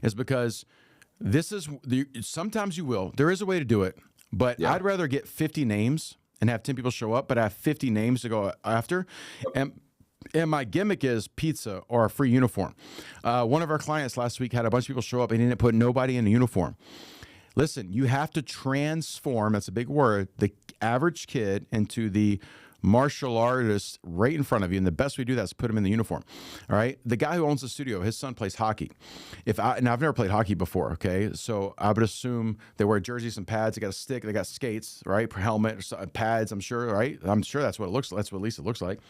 It's because sometimes you will. There is a way to do it, but I'd rather get 50 names and have 10 people show up, but I have 50 names to go after. And my gimmick is pizza or a free uniform. One of our clients last week had a bunch of people show up and he didn't put nobody in a uniform. Listen, you have to transform, that's a big word, the average kid into the martial artist right in front of you. And the best way to do that is put him in the uniform. All right. The guy who owns the studio, his son plays hockey. Now I've never played hockey before. Okay. So I would assume they wear jerseys and pads. They got a stick. They got skates, right? Helmet, pads, I'm sure. Right. I'm sure that's what it looks like. That's what at least it looks like.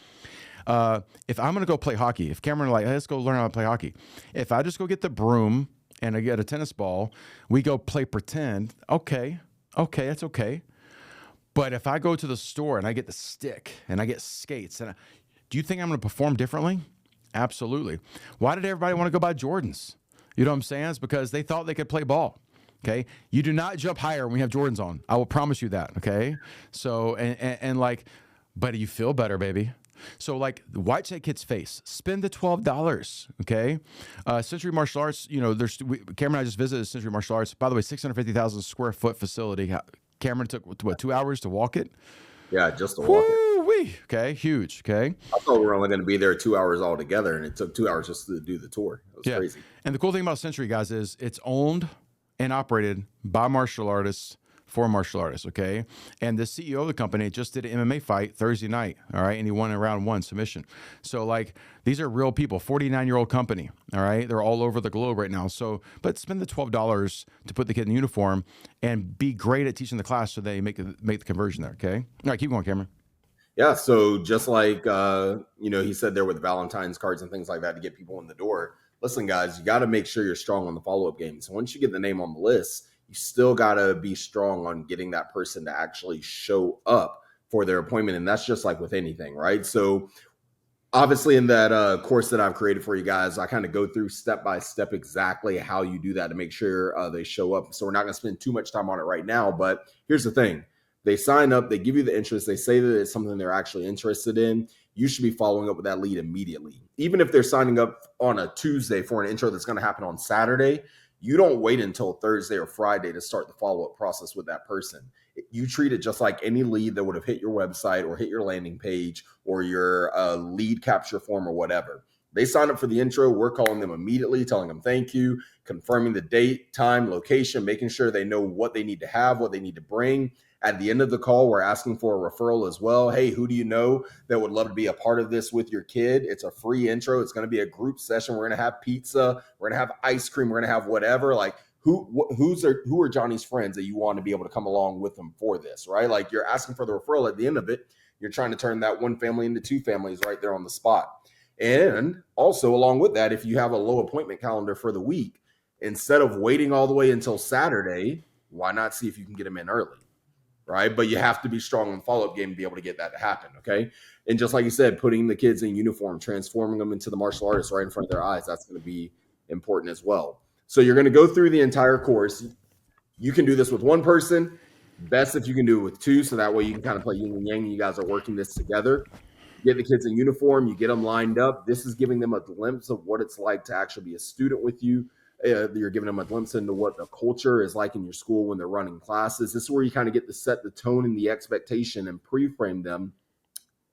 If I'm going to go play hockey, if Cameron like, hey, let's go learn how to play hockey. If I just go get the broom and I get a tennis ball, we go play pretend. Okay, that's okay. But if I go to the store and I get the stick and I get skates, do you think I'm going to perform differently? Absolutely. Why did everybody want to go buy Jordans? You know what I'm saying? It's because they thought they could play ball. Okay. You do not jump higher when we have Jordans on. I will promise you that. Okay. So, and like, but you feel better, baby. So like the White Check Kids face, spend the $12. Okay. Century Martial Arts, Cameron and I just visited Century Martial Arts. By the way, 650,000 square foot facility. Cameron took, 2 hours to walk it? Yeah, just to walk it. Okay, huge. Okay. I thought we were only going to be there 2 hours altogether, and it took 2 hours just to do the tour. It was crazy. And the cool thing about Century, guys, is it's owned and operated by martial artists for martial artists, okay? And the CEO of the company just did an MMA fight Thursday night, all right? And he won a round 1 submission. So, like, these are real people, 49-year-old company, all right? They're all over the globe right now. So, but spend the $12 to put the kid in uniform and be great at teaching the class so they make the conversion there, okay? All right, keep going, Cameron. Yeah, so just like, he said there with Valentine's cards and things like that to get people in the door. Listen, guys, you got to make sure you're strong on the follow-up game. So once you get the name on the list, you still got to be strong on getting that person to actually show up for their appointment. And that's just like with anything, right? So obviously in that course that I've created for you guys, I kind of go through step by step exactly how you do that to make sure they show up. So we're not going to spend too much time on it right now. But here's the thing. They sign up, they give you the interest, they say that it's something they're actually interested in. You should be following up with that lead immediately. Even if they're signing up on a Tuesday for an intro that's going to happen on Saturday, you don't wait until Thursday or Friday to start the follow-up process with that person. You treat it just like any lead that would have hit your website or hit your landing page or your lead capture form or whatever. They sign up for the intro. We're calling them immediately, telling them thank you, confirming the date, time, location, making sure they know what they need to have, what they need to bring. At the end of the call, we're asking for a referral as well. Hey, who do you know that would love to be a part of this with your kid? It's a free intro. It's going to be a group session. We're going to have pizza. We're going to have ice cream. We're going to have whatever. Like who are Johnny's friends that you want to be able to come along with them for this, right? Like you're asking for the referral. At the end of it, you're trying to turn that one family into 2 families right there on the spot. And also along with that, if you have a low appointment calendar for the week, instead of waiting all the way until Saturday, why not see if you can get them in early? Right. But you have to be strong on the follow-up game to be able to get that to happen. Okay. And just like you said, putting the kids in uniform, transforming them into the martial artists right in front of their eyes, that's going to be important as well. So you're going to go through the entire course. You can do this with 1 person. Best if you can do it with 2. So that way you can kind of play yin and yang and you guys are working this together. You get the kids in uniform. You get them lined up. This is giving them a glimpse of what it's like to actually be a student with you. You're giving them a glimpse into what the culture is like in your school when they're running classes. This is where you kind of get to set the tone and the expectation and pre-frame them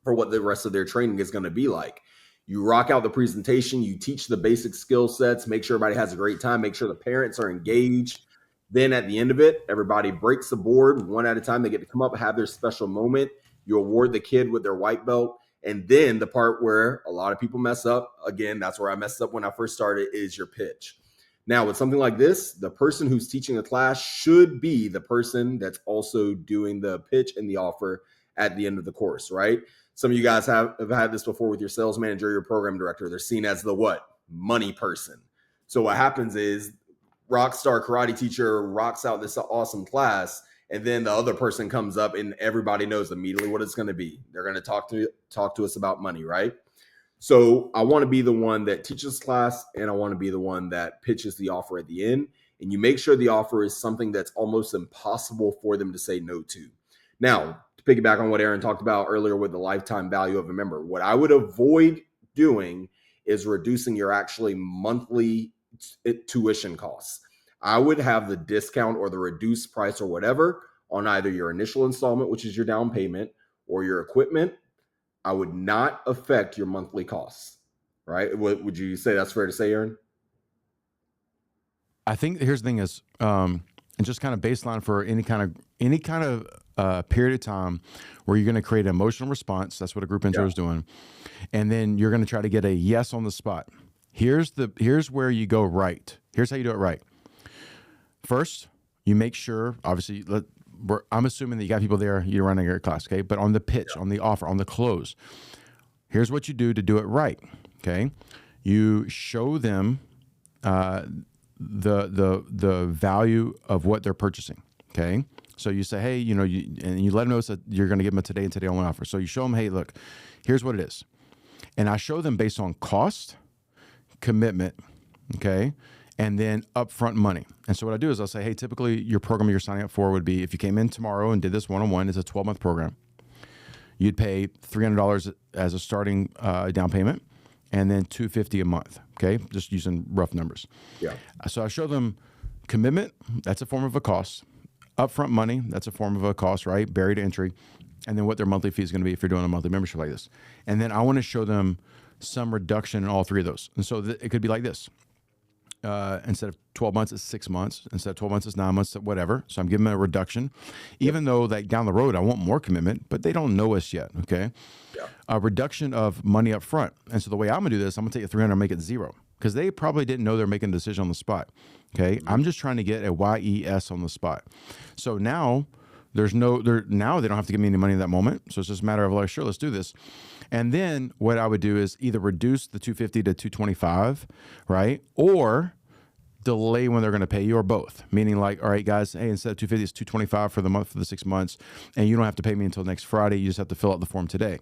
for what the rest of their training is going to be like. You rock out the presentation. You teach the basic skill sets. Make sure everybody has a great time. Make sure the parents are engaged. Then at the end of it, everybody breaks the board one at a time. They get to come up, have their special moment. You award the kid with their white belt. And then the part where a lot of people mess up, again, that's where I messed up when I first started, is your pitch. Now, with something like this, the person who's teaching the class should be the person that's also doing the pitch and the offer at the end of the course, right? Some of you guys have had this before with your sales manager, your program director. They're seen as the what? Money person. So what happens is rock star karate teacher rocks out this awesome class, and then the other person comes up and everybody knows immediately what it's going to be. They're going to talk to us about money, right? So I want to be the one that teaches class, and I want to be the one that pitches the offer at the end. And and you make sure the offer is something that's almost impossible for them to say no to. Now, to piggyback on what Aaron talked about earlier with the lifetime value of a member, what I would avoid doing is reducing your actually monthly tuition costs. I would have the discount or the reduced price or whatever on either your initial installment, which is your down payment, or your equipment. I would not affect your monthly costs, right? Would you say that's fair to say, Aaron? I think here's the thing is, and just kind of baseline for any kind of period of time where you're going to create an emotional response. That's what a group intro is doing. And then you're going to try to get a yes on the spot. Here's where you go right. Here's how you do it right. First, you make sure, obviously, I'm assuming that you got people there, you're running your class, okay? But on the pitch, on the offer, on the close, here's what you do to do it right, okay? You show them the value of what they're purchasing, okay? So you say, hey, and you let them know that you're going to give them a today and today only offer. So you show them, hey, look, here's what it is. And I show them based on cost, commitment, okay? And then upfront money. And so what I do is I'll say, hey, typically your program you're signing up for would be, if you came in tomorrow and did this one-on-one, it's a 12-month program. You'd pay $300 as a starting down payment, and then $250 a month, okay? Just using rough numbers. Yeah. So I show them commitment, that's a form of a cost. Upfront money, that's a form of a cost, right? Barrier to entry. And then what their monthly fee is going to be if you're doing a monthly membership like this. And then I want to show them some reduction in all three of those. And so it could be like this. Instead of 12 months, it's 6 months. Instead of 12 months, it's 9 months, whatever. So I'm giving them a reduction, even though like down the road, I want more commitment, but they don't know us yet, okay? Yeah. A reduction of money up front. And so the way I'm going to do this, I'm going to take a 300 and make it 0, because they probably didn't know they're making a decision on the spot, okay? I'm just trying to get a YES on the spot. So now now they don't have to give me any money in that moment. So it's just a matter of like, sure, let's do this. And then what I would do is either reduce the 250 to 225, right? Or delay when they're going to pay you, or both. Meaning like, all right, guys, hey, instead of 250, it's 225 for the month, for the 6 months. And you don't have to pay me until next Friday. You just have to fill out the form today.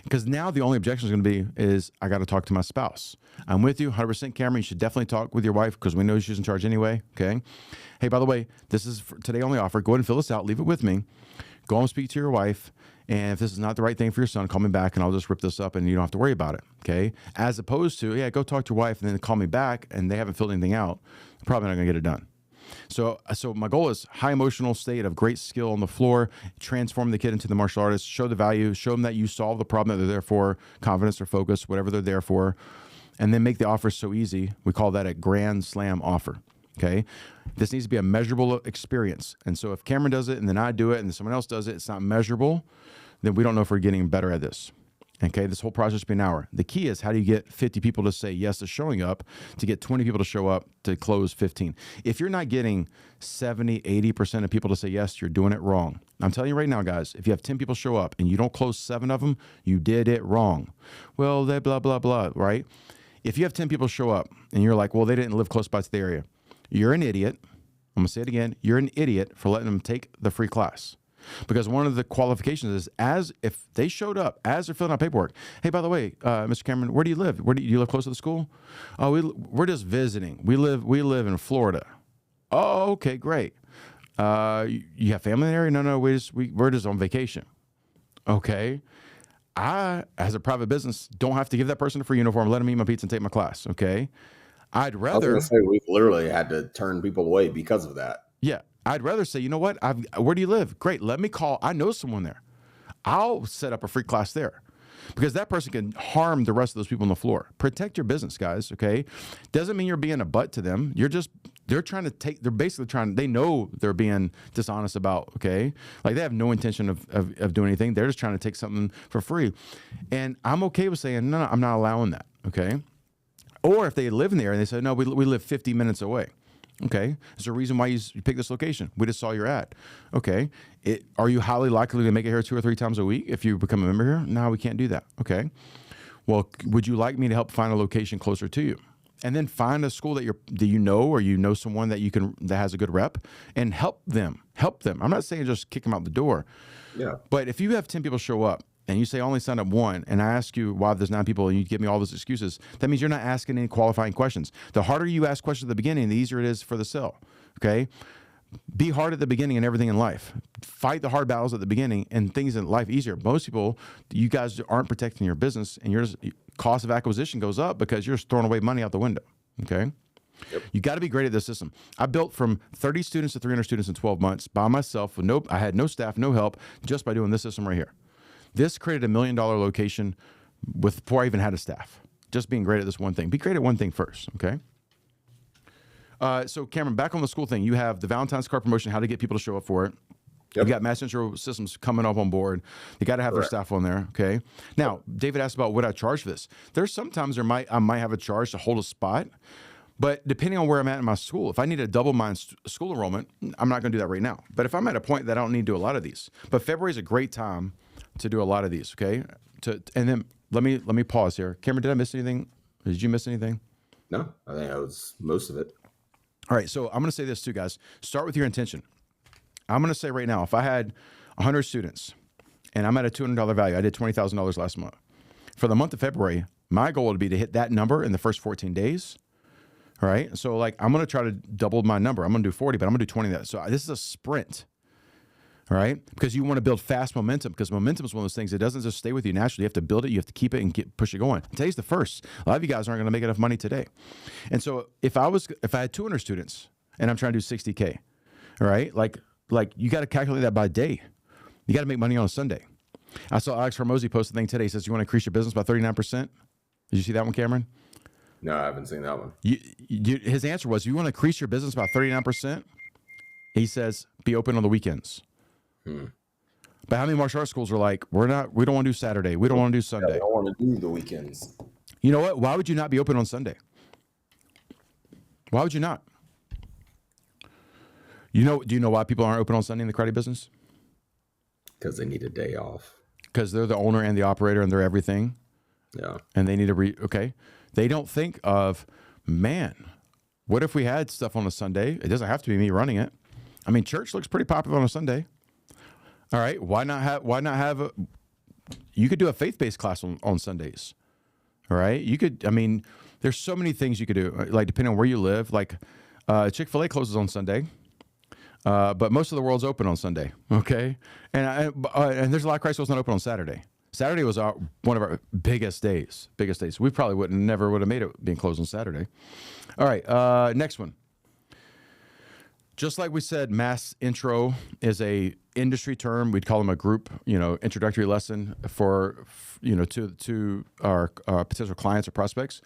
Because now the only objection is going to be is I got to talk to my spouse. I'm with you, 100% Cameron. You should definitely talk with your wife because we know she's in charge anyway. Okay. Hey, by the way, this is for today only offer. Go ahead and fill this out. Leave it with me. Go and speak to your wife. And if this is not the right thing for your son, call me back and I'll just rip this up and you don't have to worry about it. Okay. As opposed to, yeah, go talk to your wife and then call me back and they haven't filled anything out. Probably not going to get it done. So my goal is high emotional state of great skill on the floor, transform the kid into the martial artist, show the value, show them that you solve the problem that they're there for, confidence or focus, whatever they're there for, and then make the offer so easy. We call that a grand slam offer. Okay. This needs to be a measurable experience. And so if Cameron does it and then I do it and then someone else does it, it's not measurable, then we don't know if we're getting better at this. Okay, this whole process will be an hour. The key is how do you get 50 people to say yes to showing up, to get 20 people to show up, to close 15. If you're not getting 70, 80% of people to say yes, you're doing it wrong. I'm telling you right now, guys, if you have 10 people show up and you don't close 7 of them, you did it wrong. Well, they blah, blah, blah, right? If you have 10 people show up and you're like, well, they didn't live close by to the area, you're an idiot. I'm going to say it again. You're an idiot for letting them take the free class. Because one of the qualifications is if they showed up as they're filling out paperwork, hey, by the way, Mr. Cameron, where do you live? Do you live close to the school? Oh, we're just visiting. We live in Florida. Oh, okay, great. You have family there? No, we're just on vacation. Okay. I, as a private business, don't have to give that person a free uniform, let them eat my pizza and take my class. Okay. I'd rather. I was gonna say, we've literally had to turn people away because of that. Yeah. I'd rather say, you know what? Where do you live? Great. Let me call. I know someone there. I'll set up a free class there because that person can harm the rest of those people on the floor. Protect your business, guys. Okay. Doesn't mean you're being a butt to them. They're basically trying, they know they're being dishonest about, okay. Like they have no intention of doing anything. They're just trying to take something for free. And I'm okay with saying, no, I'm not allowing that. Okay. Or if they live in there and they say, no, we live 50 minutes away. Okay. Is there a reason why you picked this location? We just saw your ad. Okay. Are you highly likely to make it here 2 or 3 times a week if you become a member here? No, we can't do that. Okay. Well, would you like me to help find a location closer to you? And then find a school that you know, or you know someone that has a good rep, and help them. I'm not saying just kick them out the door. Yeah. But if you have 10 people show up and you say only sign up one, and I ask you why there's 9 people and you give me all those excuses, that means you're not asking any qualifying questions. The harder you ask questions at the beginning, the easier it is for the sell. Okay? Be hard at the beginning and everything in life. Fight the hard battles at the beginning and things in life easier. Most people, you guys aren't protecting your business, and your cost of acquisition goes up because you're just throwing away money out the window. Okay? Yep. You got to be great at this system. I built from 30 students to 300 students in 12 months by myself. I had no staff, no help, just by doing this system right here. This created $1 million location before I even had a staff. Just being great at this one thing. Be great at one thing first, okay? So Cameron, back on the school thing, you have the Valentine's card promotion, how to get people to show up for it. Yep. You got Mass Intro Systems coming up on board. They got to have their staff on there, okay? Now, David asked about what I charge for this. There's sometimes I might have a charge to hold a spot, but depending on where I'm at in my school, if I need to double my school enrollment, I'm not going to do that right now. But if I'm at a point that I don't need to do a lot of these, but February is a great time to do a lot of these, okay? And then let me pause here. Cameron, did I miss anything? Did you miss anything? No, I think that was most of it. All right, so I'm going to say this too, guys. Start with your intention. I'm going to say right now, if I had 100 students and I'm at a $200 value, I did $20,000 last month. For the month of February, my goal would be to hit that number in the first 14 days. All right, so like I'm going to try to double my number. I'm going to do 40, but I'm going to do 20 of that. So this is a sprint. All right, because you want to build fast momentum, because momentum is one of those things that doesn't just stay with you naturally. You have to build it, you have to keep it and push it going. Today's the first. A lot of you guys aren't going to make enough money today. And so if I had 200 students and I'm trying to do 60K, all right, like you got to calculate that by day. You got to make money on a Sunday. I saw Alex Hormozy post a thing today. He says, you want to increase your business by 39%? Did you see that one, Cameron? No, I haven't seen that one. His answer was, you want to increase your business by 39%? He says, be open on the weekends. But how many martial arts schools are like, we don't want to do Saturday. We don't want to do Sunday. They don't want to do the weekends. You know what? Why would you not be open on Sunday? Why would you not? Do you know why people aren't open on Sunday in the karate business? Because they need a day off. Because they're the owner and the operator and they're everything. Yeah. And they need to okay. They don't think of, man, what if we had stuff on a Sunday? It doesn't have to be me running it. I mean, church looks pretty popular on a Sunday. All right, why not have you could do a faith-based class on Sundays. All right, there's so many things you could do, like depending on where you live. Like Chick-fil-A closes on Sunday, but most of the world's open on Sunday. Okay, and there's a lot of Christ schools not open on Saturday. Saturday was one of our biggest days. We probably never would have made it being closed on Saturday. All right, next one. Just like we said, Mass Intro is a industry term. We'd call them a group, introductory lesson for to our potential clients or prospects.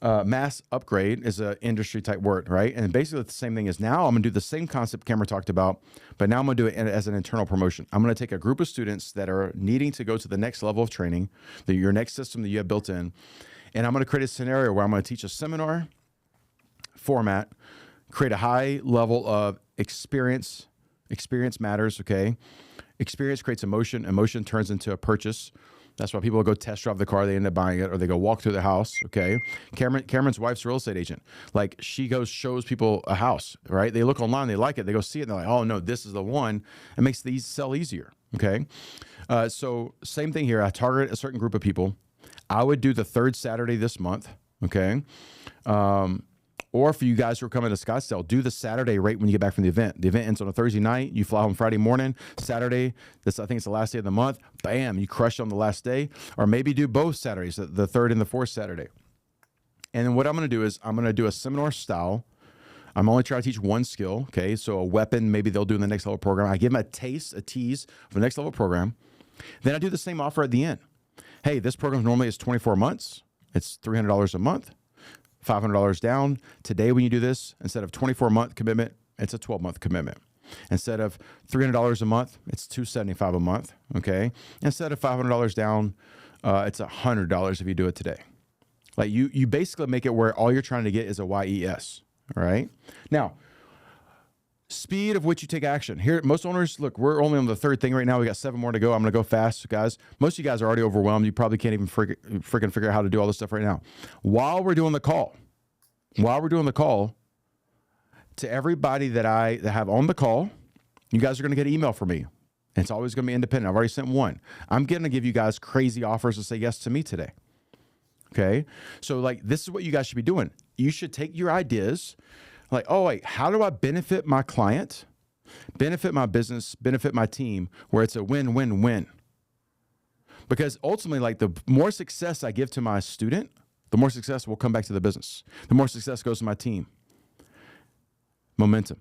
Mass Upgrade is an industry type word, right? And basically it's the same thing as now. I'm going to do the same concept Cameron talked about, but now I'm going to do it as an internal promotion. I'm going to take a group of students that are needing to go to the next level of training, your next system that you have built in, and I'm going to create a scenario where I'm going to teach a seminar format, create a high level of experience. Experience matters, okay? Experience creates emotion. Emotion turns into a purchase. That's why people go test drive the car, they end up buying it, or they go walk through the house, okay? Cameron's wife's a real estate agent. Like, she goes, shows people a house, right? They look online, they like it, they go see it, and they're like, oh no, this is the one. It makes these sell easier, okay? So same thing here. I target a certain group of people. I would do the third Saturday this month, okay? Or for you guys who are coming to Scottsdale, do the Saturday right when you get back from the event. The event ends on a Thursday night. You fly home Friday morning. Saturday, I think it's the last day of the month. Bam, you crush on the last day. Or maybe do both Saturdays, the third and the fourth Saturday. And then what I'm going to do is I'm going to do a seminar style. I'm only trying to teach one skill, okay? So a weapon, maybe they'll do in the next level program. I give them a tease of the next level program. Then I do the same offer at the end. Hey, this program normally is 24 months. It's $300 a month. $500 down. Today, when you do this, instead of 24-month commitment, it's a 12-month commitment. Instead of $300 a month, it's $275 a month, okay? Instead of $500 down, it's $100 if you do it today. Like you basically make it where all you're trying to get is a YES, all right? Now, speed of which you take action. Here, most owners, look, we're only on the third thing right now. We got 7 more to go. I'm going to go fast, guys. Most of you guys are already overwhelmed. You probably can't even freaking figure out how to do all this stuff right now. While we're doing the call, to everybody that I have on the call, you guys are going to get an email from me. And it's always going to be independent. I've already sent one. I'm going to give you guys crazy offers to say yes to me today. Okay. So like, this is what you guys should be doing. You should take your ideas like, oh, wait, how do I benefit my client, benefit my business, benefit my team, where it's a win-win-win? Because ultimately, like, the more success I give to my student, the more success will come back to the business. The more success goes to my team. Momentum.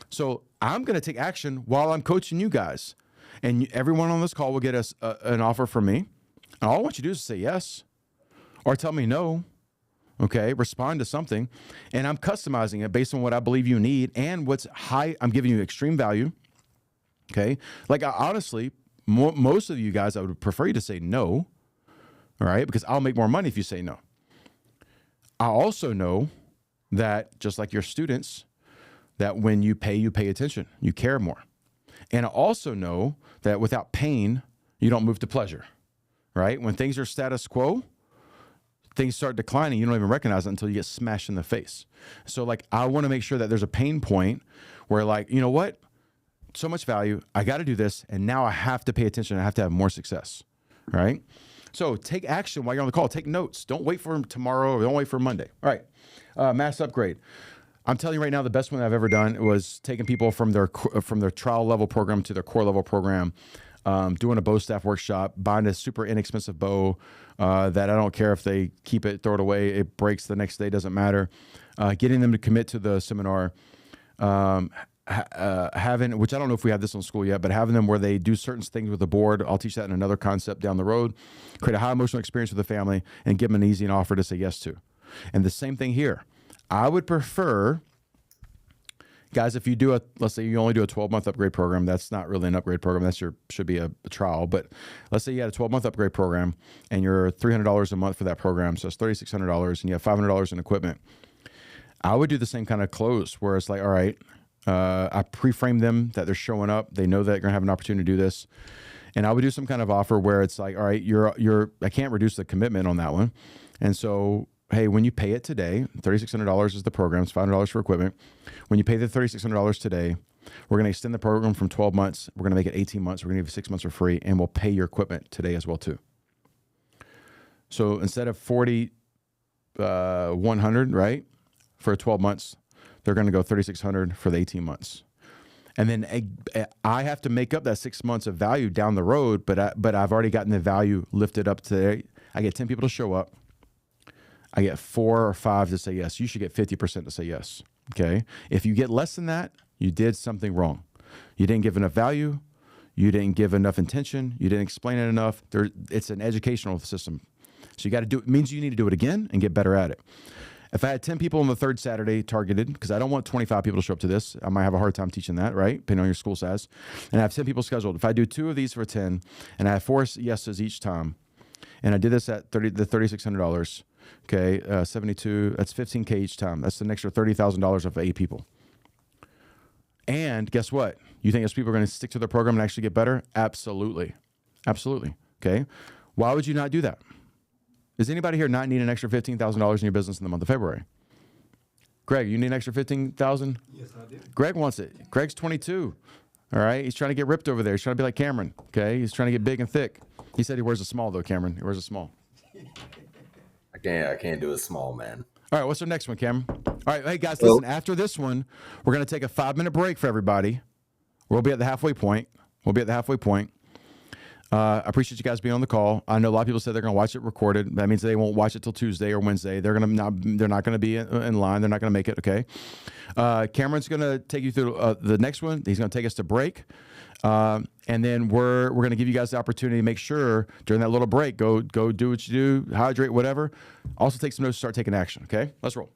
So I'm going to take action while I'm coaching you guys. And everyone on this call will get us an offer from me. And all I want you to do is say yes or tell me no. Okay, respond to something. And I'm customizing it based on what I believe you need and what's high. I'm giving you extreme value. Okay, like honestly, most of you guys, I would prefer you to say no. All right, because I'll make more money if you say no. I also know that just like your students, that when you pay attention, you care more. And I also know that without pain, you don't move to pleasure, right? When things are status quo, things start declining. You don't even recognize it until you get smashed in the face. So like, I want to make sure that there's a pain point where like, you know what? So much value. I got to do this. And now I have to pay attention. I have to have more success, right? So take action while you're on the call. Take notes. Don't wait for tomorrow or don't wait for Monday. All right. Mass upgrade. I'm telling you right now, the best one I've ever done was taking people from their trial level program to their core level program, doing a bow staff workshop, buying a super inexpensive bow that I don't care if they keep it, throw it away, it breaks the next day, doesn't matter. Getting them to commit to the seminar, having, which I don't know if we have this in school yet, but having them where they do certain things with the board. I'll teach that in another concept down the road. Create a high emotional experience with the family and give them an easy offer to say yes to. And the same thing here. I would prefer, guys, if you do let's say you only do a 12-month upgrade program, that's not really an upgrade program. That's should be a trial. But let's say you had a 12-month upgrade program and you're $300 a month for that program. So it's $3,600 and you have $500 in equipment. I would do the same kind of close where it's like, all right, I pre-frame them that they're showing up. They know that they're gonna have an opportunity to do this. And I would do some kind of offer where it's like, all right, I can't reduce the commitment on that one. And so, hey, when you pay it today, $3,600 is the program, it's $500 for equipment. When you pay the $3,600 today, we're going to extend the program from 12 months. We're going to make it 18 months. We're going to give you 6 months for free, and we'll pay your equipment today as well too. So instead of $4,100, right, for 12 months, they're going to go $3,600 for the 18 months. And then I have to make up that 6 months of value down the road, but I've already gotten the value lifted up today. I get 10 people to show up. I get 4 or 5 to say yes. You should get 50% to say yes, okay? If you get less than that, you did something wrong. You didn't give enough value. You didn't give enough intention. You didn't explain it enough. It's an educational system. So you got to do it. It means you need to do it again and get better at it. If I had 10 people on the third Saturday targeted, because I don't want 25 people to show up to this, I might have a hard time teaching that, right? Depending on your school size. And I have 10 people scheduled. If I do 2 of these for 10, and I have 4 yeses each time, and I did this at $3,600, okay, 72, that's $15K each time. That's an extra $30,000 of 8 people. And guess what? You think those people are going to stick to the program and actually get better? Absolutely. Absolutely. Okay. Why would you not do that? Does anybody here not need an extra $15,000 in your business in the month of February? Greg, you need an extra $15,000? Yes, I do. Greg wants it. Greg's 22. All right. He's trying to get ripped over there. He's trying to be like Cameron. Okay. He's trying to get big and thick. He said he wears a small though, Cameron. He wears a small. I can't do a small, man. All right, what's our next one, Cameron? All right, hey guys, listen, after this one, we're going to take a 5-minute break for everybody. We'll be at the halfway point. I appreciate you guys being on the call. I know a lot of people said they're going to watch it recorded. That means they won't watch it till Tuesday or Wednesday. They're not going to be in line. They're not going to make it, okay? Cameron's going to take you through the next one. He's going to take us to break. And then we're going to give you guys the opportunity to make sure during that little break, go do what you do, hydrate, whatever. Also take some notes, start taking action. Okay, let's roll.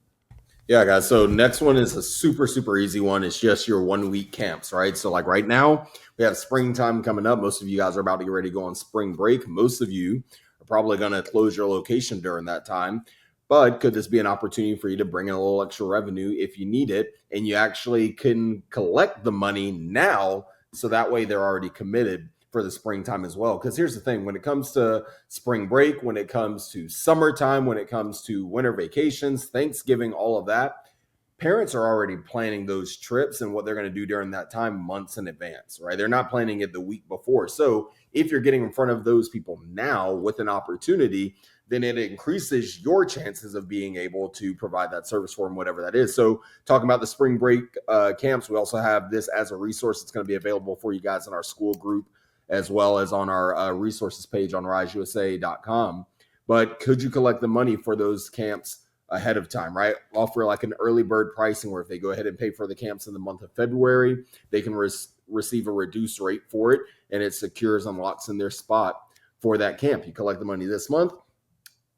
Yeah, guys. So next one is a super, super easy one. It's just your 1-week camps, right? So like right now we have springtime coming up. Most of you guys are about to get ready to go on spring break. Most of you are probably going to close your location during that time. But could this be an opportunity for you to bring in a little extra revenue if you need it, and you actually can collect the money now? So that way they're already committed for the springtime as well. Because here's the thing, when it comes to spring break, when it comes to summertime, when it comes to winter vacations, Thanksgiving, all of that, parents are already planning those trips and what they're going to do during that time months in advance, right? They're not planning it the week before. So if you're getting in front of those people now with an opportunity, then it increases your chances of being able to provide that service for them, whatever that is. So talking about the spring break camps, we also have this as a resource. It's going to be available for you guys in our school group, as well as on our resources page on riseusa.com. But could you collect the money for those camps ahead of time, right? Offer like an early bird pricing where if they go ahead and pay for the camps in the month of February, they can receive a reduced rate for it, and it secures and locks in their spot for that camp. You collect the money this month,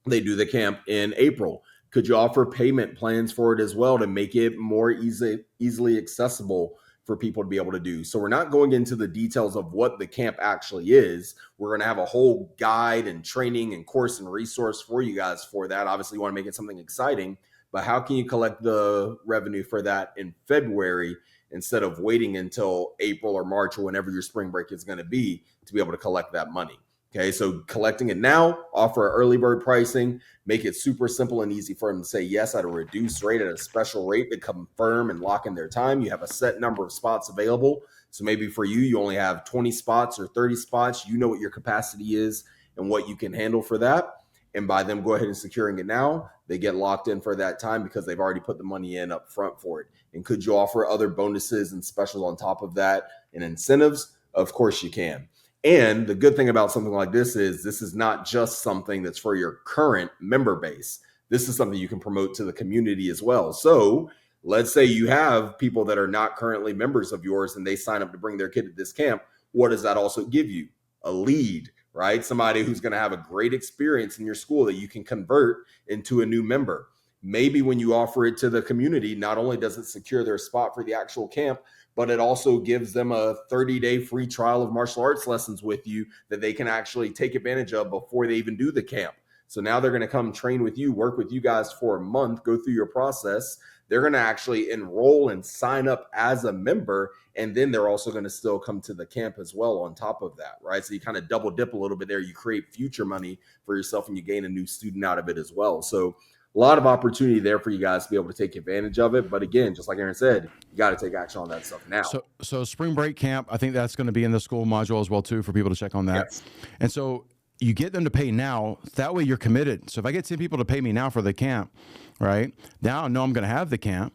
they do the camp in April. Could you offer payment plans for it as well to make it more easily accessible for people to be able to do? So we're not going into the details of what the camp actually is. We're going to have a whole guide and training and course and resource for you guys for that. Obviously, you want to make it something exciting, but how can you collect the revenue for that in February instead of waiting until April or March or whenever your spring break is going to be able to collect that money? Okay, so collecting it now, offer early bird pricing, make it super simple and easy for them to say yes at a reduced rate, at a special rate, to confirm and lock in their time. You have a set number of spots available. So maybe for you, you only have 20 spots or 30 spots. You know what your capacity is and what you can handle for that. And by them go ahead and securing it now, they get locked in for that time because they've already put the money in up front for it. And could you offer other bonuses and specials on top of that and incentives? Of course you can. And the good thing about something like this is not just something that's for your current member base. This is something you can promote to the community as well. So let's say you have people that are not currently members of yours and they sign up to bring their kid to this camp. What does that also give you? A lead, right? Somebody who's going to have a great experience in your school that you can convert into a new member. Maybe when you offer it to the community, not only does it secure their spot for the actual camp, but it also gives them a 30-day free trial of martial arts lessons with you that they can actually take advantage of before they even do the camp. So now they're going to come train with you, work with you guys for a month, go through your process. They're going to actually enroll and sign up as a member. And then they're also going to still come to the camp as well on top of that, right? So you kind of double dip a little bit there. You create future money for yourself and you gain a new student out of it as well. So a lot of opportunity there for you guys to be able to take advantage of it. But again, just like Aaron said, you got to take action on that stuff now. So spring break camp, I think that's going to be in the school module as well, too, for people to check on that. Yes. And so you get them to pay now. That way you're committed. So if I get 10 people to pay me now for the camp, right, now I know I'm going to have the camp.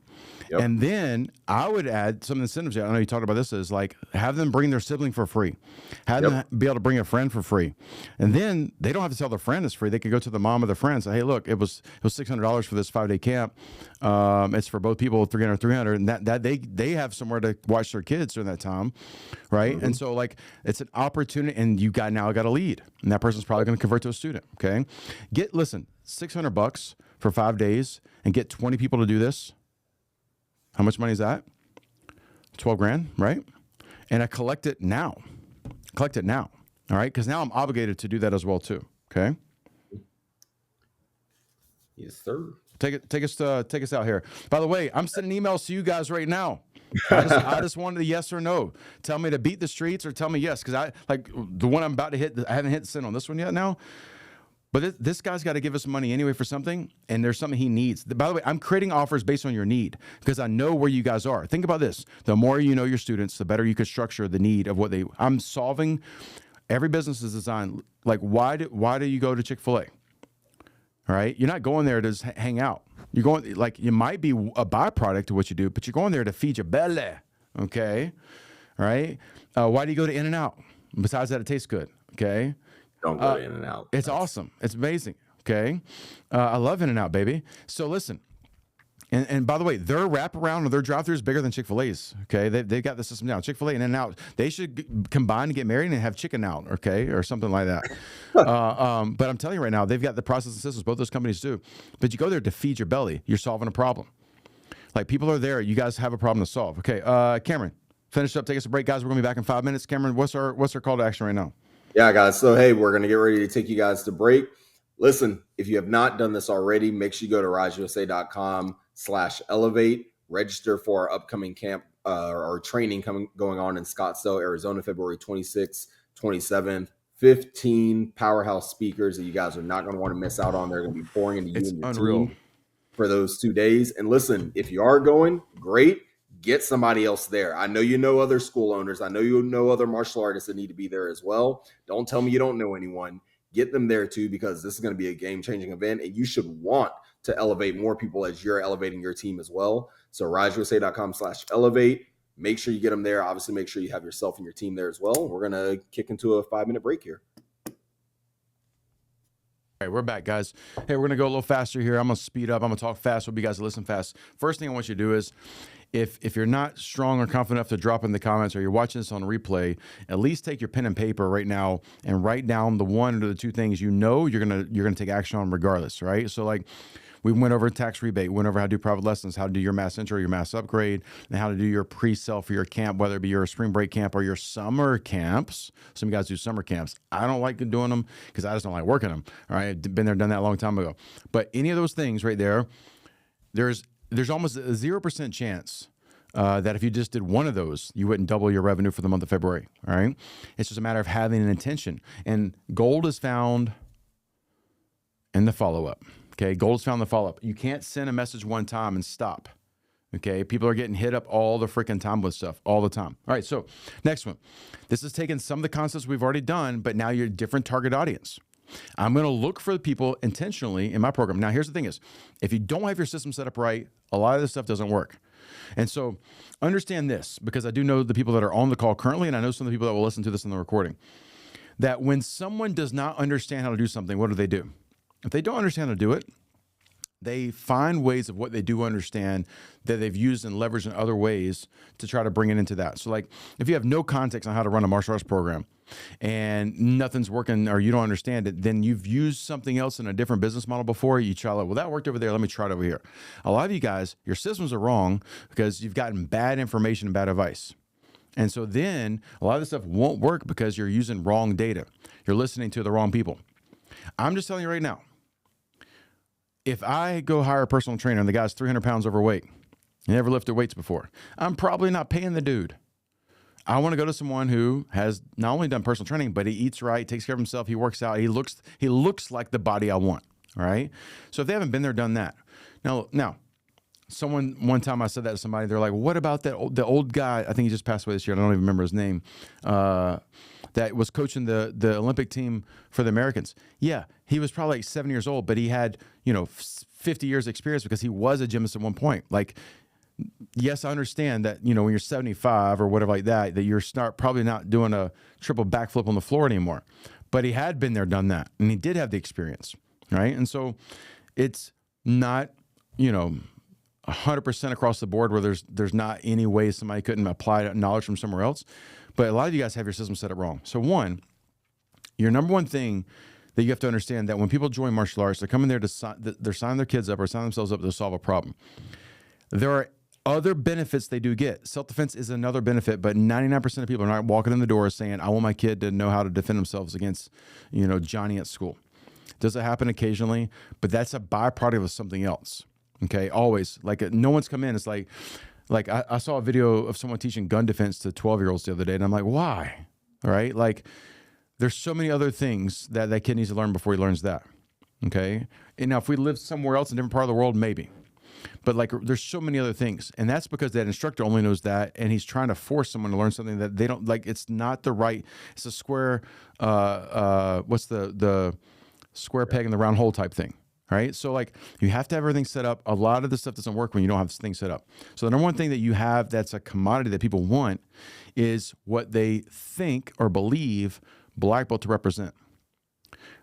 Yep. And then I would add some incentives. I know you talked about this, is like have them bring their sibling for free, have them be able to bring a friend for free, and then they don't have to tell their friend it's free. They could go to the mom of the friend and say, "Hey, look, it was $600 for this 5-day camp. It's for both people, 300, and that they have somewhere to watch their kids during that time, right?" Mm-hmm. And so like it's an opportunity, and you now got a lead, and that person's probably going to convert to a student. Okay, listen, $600 for 5 days, and get 20 people to do this. How much money is that? 12 grand, right? And I collect it now. All right? Because now I'm obligated to do that as well too. Okay. Yes, sir. Take us out here. By the way, I'm sending emails to you guys right now. I just wanted a yes or no. Tell me to beat the streets or tell me yes, because I like the one I'm about to hit. I haven't hit send on this one yet now. But this guy's got to give us money anyway for something, and there's something he needs. By the way, I'm creating offers based on your need because I know where you guys are. Think about this. The more you know your students, the better you could structure the need of what I'm solving. Every business is designed, like why do you go to Chick-fil-A? All right? You're not going there to just hang out. You're going, like, you might be a byproduct of what you do, but you're going there to feed your belly, okay? All right? Why do you go to In-N-Out? Besides that, it tastes good, okay? Don't go in and out. It's awesome. It's amazing. Okay. I love In-N-Out, baby. So listen, and by the way, their wraparound or their drive-thru is bigger than Chick-fil-A's. Okay. They've got the system down. Chick-fil-A and In-N-Out, they should combine to get married and have chicken out. Okay. Or something like that. But I'm telling you right now, they've got the process and systems. Both those companies do. But you go there to feed your belly. You're solving a problem. Like people are there. You guys have a problem to solve. Okay. Cameron, finish up. Take us a break, guys. We're going to be back in 5 minutes. Cameron, what's our call to action right now? Yeah, guys. So, hey, we're going to get ready to take you guys to break. Listen, if you have not done this already, make sure you go to riseusa.com/elevate, register for our upcoming camp or training going on in Scottsdale, Arizona, February 26th, 27th. 15 powerhouse speakers that you guys are not going to want to miss out on. They're going to be pouring into you and your team. for those 2 days. And listen, if you are going, great. Get somebody else there. I know you know other school owners. I know you know other martial artists that need to be there as well. Don't tell me you don't know anyone. Get them there too, because this is going to be a game-changing event, and you should want to elevate more people as you're elevating your team as well. So riseusa.com/elevate. Make sure you get them there. Obviously, make sure you have yourself and your team there as well. We're going to kick into a 5-minute break here. All right, we're back, guys. Hey, we're going to go a little faster here. I'm going to speed up. I'm going to talk fast. Hope you guys listen fast. First thing I want you to do is, if you're not strong or confident enough to drop in the comments, or you're watching this on replay, at least take your pen and paper right now and write down the one or the two things you know you're gonna take action on regardless, right? So like, we went over tax rebate, went over how to do private lessons, how to do your mass intro, your mass upgrade, and how to do your pre-sale for your camp, whether it be your spring break camp or your summer camps. Some guys do summer camps. I don't like doing them because I just don't like working them. All right, I've been there, done that a long time ago. But any of those things right there, there's almost a 0% chance that if you just did one of those, you wouldn't double your revenue for the month of February. All right, it's just a matter of having an intention. And gold is found in the follow-up. Okay, gold is found in the follow-up. You can't send a message one time and stop. Okay, people are getting hit up all the freaking time with stuff all the time. All right, so next one. This is taking some of the concepts we've already done, but now you're a different target audience. I'm going to look for the people intentionally in my program. Now, here's the thing is, if you don't have your system set up right, a lot of this stuff doesn't work. And so understand this, because I do know the people that are on the call currently, and I know some of the people that will listen to this in the recording, that when someone does not understand how to do something, what do? If they don't understand how to do it, they find ways of what they do understand that they've used and leveraged in other ways to try to bring it into that. So like, if you have no context on how to run a martial arts program and nothing's working, or you don't understand it, then you've used something else in a different business model before. You try like, well, that worked over there. Let me try it over here. A lot of you guys, your systems are wrong because you've gotten bad information and bad advice. And so then a lot of this stuff won't work because you're using wrong data. You're listening to the wrong people. I'm just telling you right now, if I go hire a personal trainer and the guy's 300 pounds overweight, he never lifted weights before, I'm probably not paying the dude. I want to go to someone who has not only done personal training, but he eats right, takes care of himself, he works out, he looks like the body I want. All right. So if they haven't been there, done that. Now, one time I said that to somebody, they're like, what about the old guy? I think he just passed away this year. I don't even remember his name. That was coaching the Olympic team for the Americans. Yeah, he was probably like 7 years old, but he had, 50 years experience because he was a gymnast at one point. Like, yes, I understand that, when you're 75 or whatever like that, that you're probably not doing a triple backflip on the floor anymore. But he had been there, done that, and he did have the experience, right? And so it's not, 100% across the board where there's not any way somebody couldn't apply that knowledge from somewhere else. But a lot of you guys have your system set up wrong. So one, your number one thing that you have to understand, that when people join martial arts, they're coming there they're signing their kids up or signing themselves up to solve a problem. There are other benefits they do get. Self-defense is another benefit, but 99% of people are not walking in the door saying, I want my kid to know how to defend themselves against, Johnny at school. Does it happen occasionally? But that's a byproduct of something else. Okay, always. Like, no one's come in. It's like I saw a video of someone teaching gun defense to 12-year-olds the other day, and I'm like, why? All right, like, there's so many other things that kid needs to learn before he learns that. Okay, and now if we lived somewhere else in a different part of the world, maybe. But like, there's so many other things, and that's because that instructor only knows that, and he's trying to force someone to learn something that they don't like. It's not the right. It's a square. What's the square peg in the round hole type thing, right? So like, you have to have everything set up. A lot of this stuff doesn't work when you don't have this thing set up. So the number one thing that you have that's a commodity that people want is what they think or believe black belt to represent.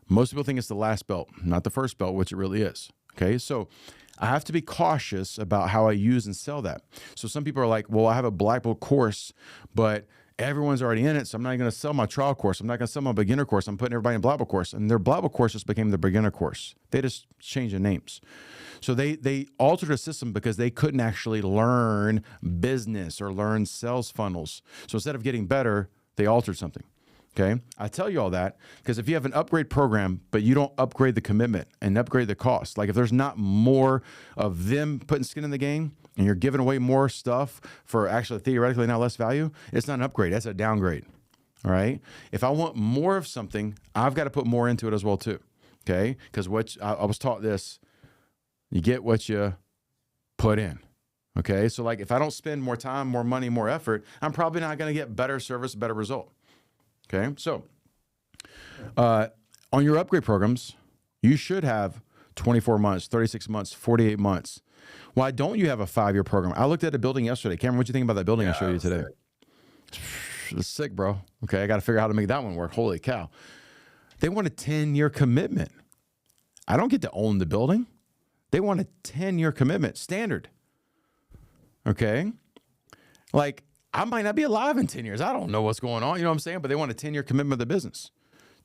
Most people think it's the last belt, not the first belt, which it really is. Okay, so I have to be cautious about how I use and sell that. So some people are like, well, I have a black belt course, but everyone's already in it, so I'm not going to sell my trial course. I'm not going to sell my beginner course. I'm putting everybody in black belt course. And their black belt course just became the beginner course. They just changed the names. So they altered a system because they couldn't actually learn business or learn sales funnels. So instead of getting better, they altered something. Okay, I tell you all that because if you have an upgrade program, but you don't upgrade the commitment and upgrade the cost, like if there's not more of them putting skin in the game and you're giving away more stuff for actually theoretically not less value, it's not an upgrade, that's a downgrade. All right. If I want more of something, I've got to put more into it as well too. Okay, because what I was taught this You get what you put in. Okay. So like if I don't spend more time, more money, more effort, I'm probably not going to get better service, better result. Okay. So on your upgrade programs, you should have 24 months, 36 months, 48 months. Why don't you have a 5-year program? I looked at a building yesterday. Cameron, what'd you think about that building I showed you today? It's sick, bro. Okay, I got to figure out how to make that one work. Holy cow. They want a 10-year commitment. I don't get to own the building. They want a 10-year commitment, standard. Okay? Like, I might not be alive in 10 years. I don't know what's going on. You know what I'm saying? But they want a 10-year commitment of the business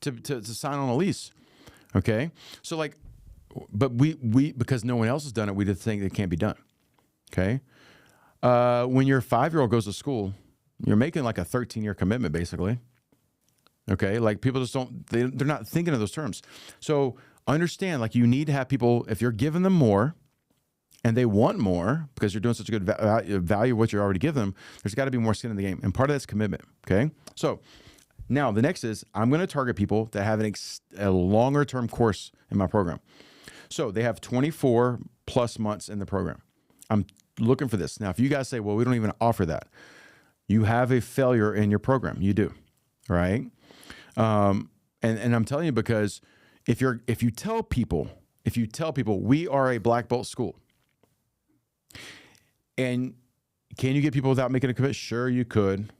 to sign on a lease. Okay? So, like, but we because no one else has done it, we just think it can't be done. Okay? When your 5-year-old goes to school, you're making like a 13-year commitment, basically. Okay? Like, people just don't, they're not thinking of those terms. So, understand, like, you need to have people, if you're giving them more and they want more because you're doing such a good value of what you're already giving them, there's got to be more skin in the game. And part of that's commitment. Okay? So, now the next is I'm going to target people that have a longer term course in my program. So they have 24 plus months in the program. I'm looking for this. Now, if you guys say, well, we don't even offer that, you have a failure in your program. You do, right? And I'm telling you because if you tell people we are a black belt school, and can you get people without making a commitment? Sure, you could,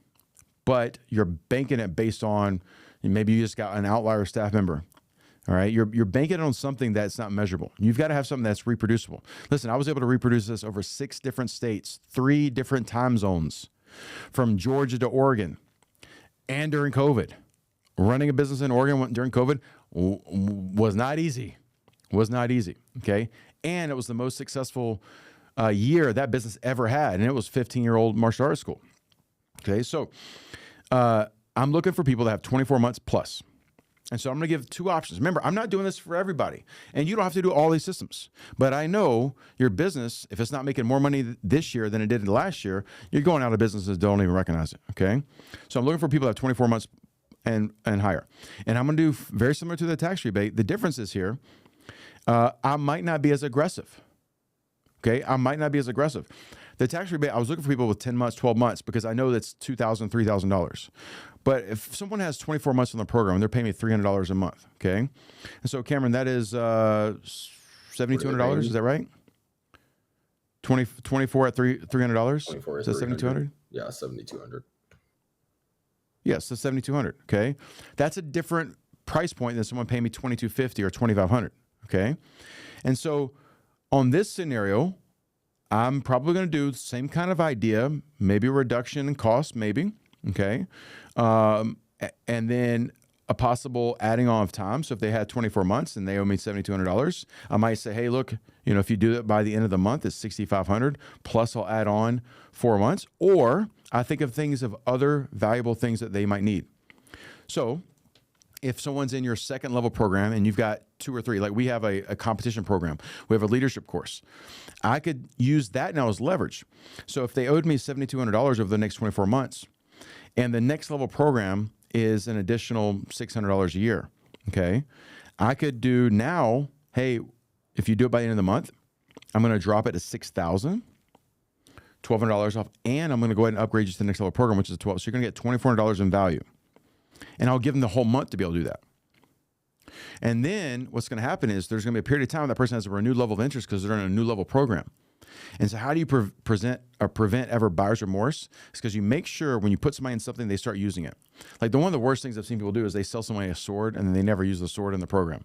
but you're banking it based on maybe you just got an outlier staff member. All right, you're banking on something that's not measurable. You've got to have something that's reproducible. Listen, I was able to reproduce this over 6 different states, 3 different time zones, from Georgia to Oregon, and during COVID. Running a business in Oregon during COVID was not easy. Was not easy. Okay, and it was the most successful year that business ever had, and it was 15-year-old martial arts school. Okay, so I'm looking for people that have 24 months plus. And so I'm going to give 2 options. Remember, I'm not doing this for everybody. And you don't have to do all these systems. But I know your business, if it's not making more money this year than it did last year, you're going out of business and don't even recognize it, okay? So I'm looking for people that have 24 months and higher. And I'm going to do very similar to the tax rebate. The difference is here, I might not be as aggressive, okay? I might not be as aggressive. The tax rebate, I was looking for people with 10 months, 12 months, because I know that's $2,000, $3,000. But if someone has 24 months on the program, they're paying me $300 a month, okay? And so, Cameron, that is $7,200, is that right? 24 at $300? 24 is that $7,200? Yeah, $7,200. Yes, so $7,200, okay? That's a different price point than someone paying me $2,250 or $2,500, okay? And so, on this scenario, I'm probably going to do the same kind of idea, maybe a reduction in cost, maybe, okay? And then a possible adding on of time. So if they had 24 months and they owe me $7,200, I might say, hey, look, if you do it by the end of the month, it's $6,500, plus I'll add on 4 months. Or I think of things of other valuable things that they might need. So if someone's in your second level program and you've got 2 or 3, like we have a competition program, we have a leadership course, I could use that now as leverage. So if they owed me $7,200 over the next 24 months, and the next level program is an additional $600 a year, okay, I could do now, hey, if you do it by the end of the month, I'm going to drop it to $6,000, $1,200 off, and I'm going to go ahead and upgrade you to the next level program, which is 12. So you're going to get $2,400 in value. And I'll give them the whole month to be able to do that. And then what's going to happen is there's going to be a period of time that person has a renewed level of interest because they're in a new level program. And so how do you prevent ever buyer's remorse? It's because you make sure when you put somebody in something, they start using it. Like one of the worst things I've seen people do is they sell somebody a sword and then they never use the sword in the program.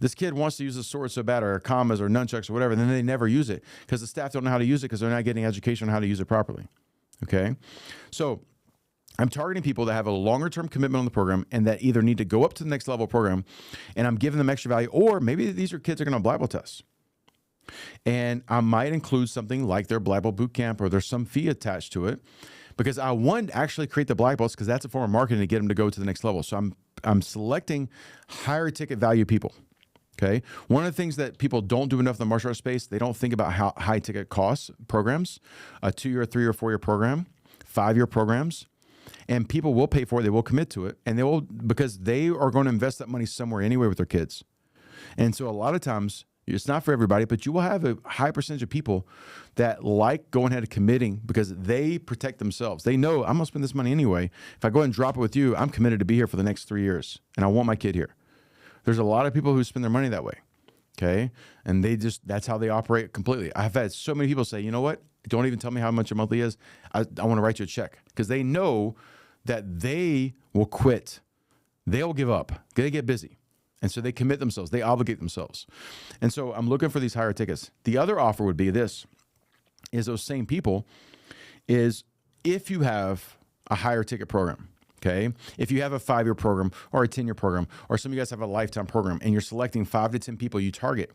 This kid wants to use the sword so bad, or commas or nunchucks or whatever, and then they never use it because the staff don't know how to use it because they're not getting education on how to use it properly. Okay? So I'm targeting people that have a longer term commitment on the program and that either need to go up to the next level program, and I'm giving them extra value, or maybe these are kids that are going to Bible tests. And I might include something like their Black Belt boot camp, or there's some fee attached to it, because I want to actually create the Black Belts because that's a form of marketing to get them to go to the next level. So I'm selecting higher ticket value people. Okay. One of the things that people don't do enough in the martial arts space, they don't think about how high ticket costs programs, a 2-year, 3 or 4 year program, 5-year programs. And people will pay for it. They will commit to it. And they will, because they are going to invest that money somewhere anyway with their kids. And so a lot of times It's not for everybody, but you will have a high percentage of people that like going ahead and committing because they protect themselves. They know I'm going to spend this money anyway. If I go ahead and drop it with you, I'm committed to be here for the next 3 years and I want my kid here. There's a lot of people who spend their money that way. Okay. And that's how they operate completely. I've had so many people say, you know what? Don't even tell me how much your monthly is. I want to write you a check because they know that they will quit. They'll give up. They get busy. And so they commit themselves. They obligate themselves. And so I'm looking for these higher tickets. The other offer would be this, is those same people is if you have a higher ticket program, okay? If you have a 5-year program or a 10-year program, or some of you guys have a lifetime program and you're selecting 5 to 10 people you target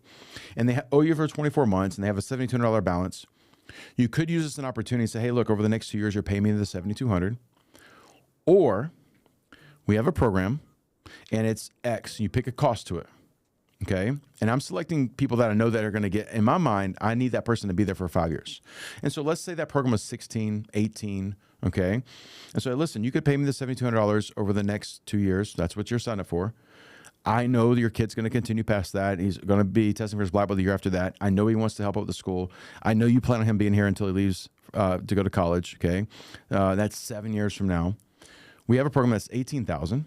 and they owe you for 24 months and they have a $7,200 balance, you could use this as an opportunity to say, hey, look, over the next 2 years, you're paying me the $7,200. Or we have a program and it's X. You pick a cost to it, okay? And I'm selecting people that I know that are going to get, in my mind, I need that person to be there for 5 years. And so let's say that program was 16, 18, okay? And so listen, you could pay me the $7,200 over the next 2 years. That's what you're signed up for. I know your kid's going to continue past that. He's going to be testing for his black belt the year after that. I know he wants to help out with the school. I know you plan on him being here until he leaves to go to college, okay? That's 7 years from now. We have a program that's $18,000.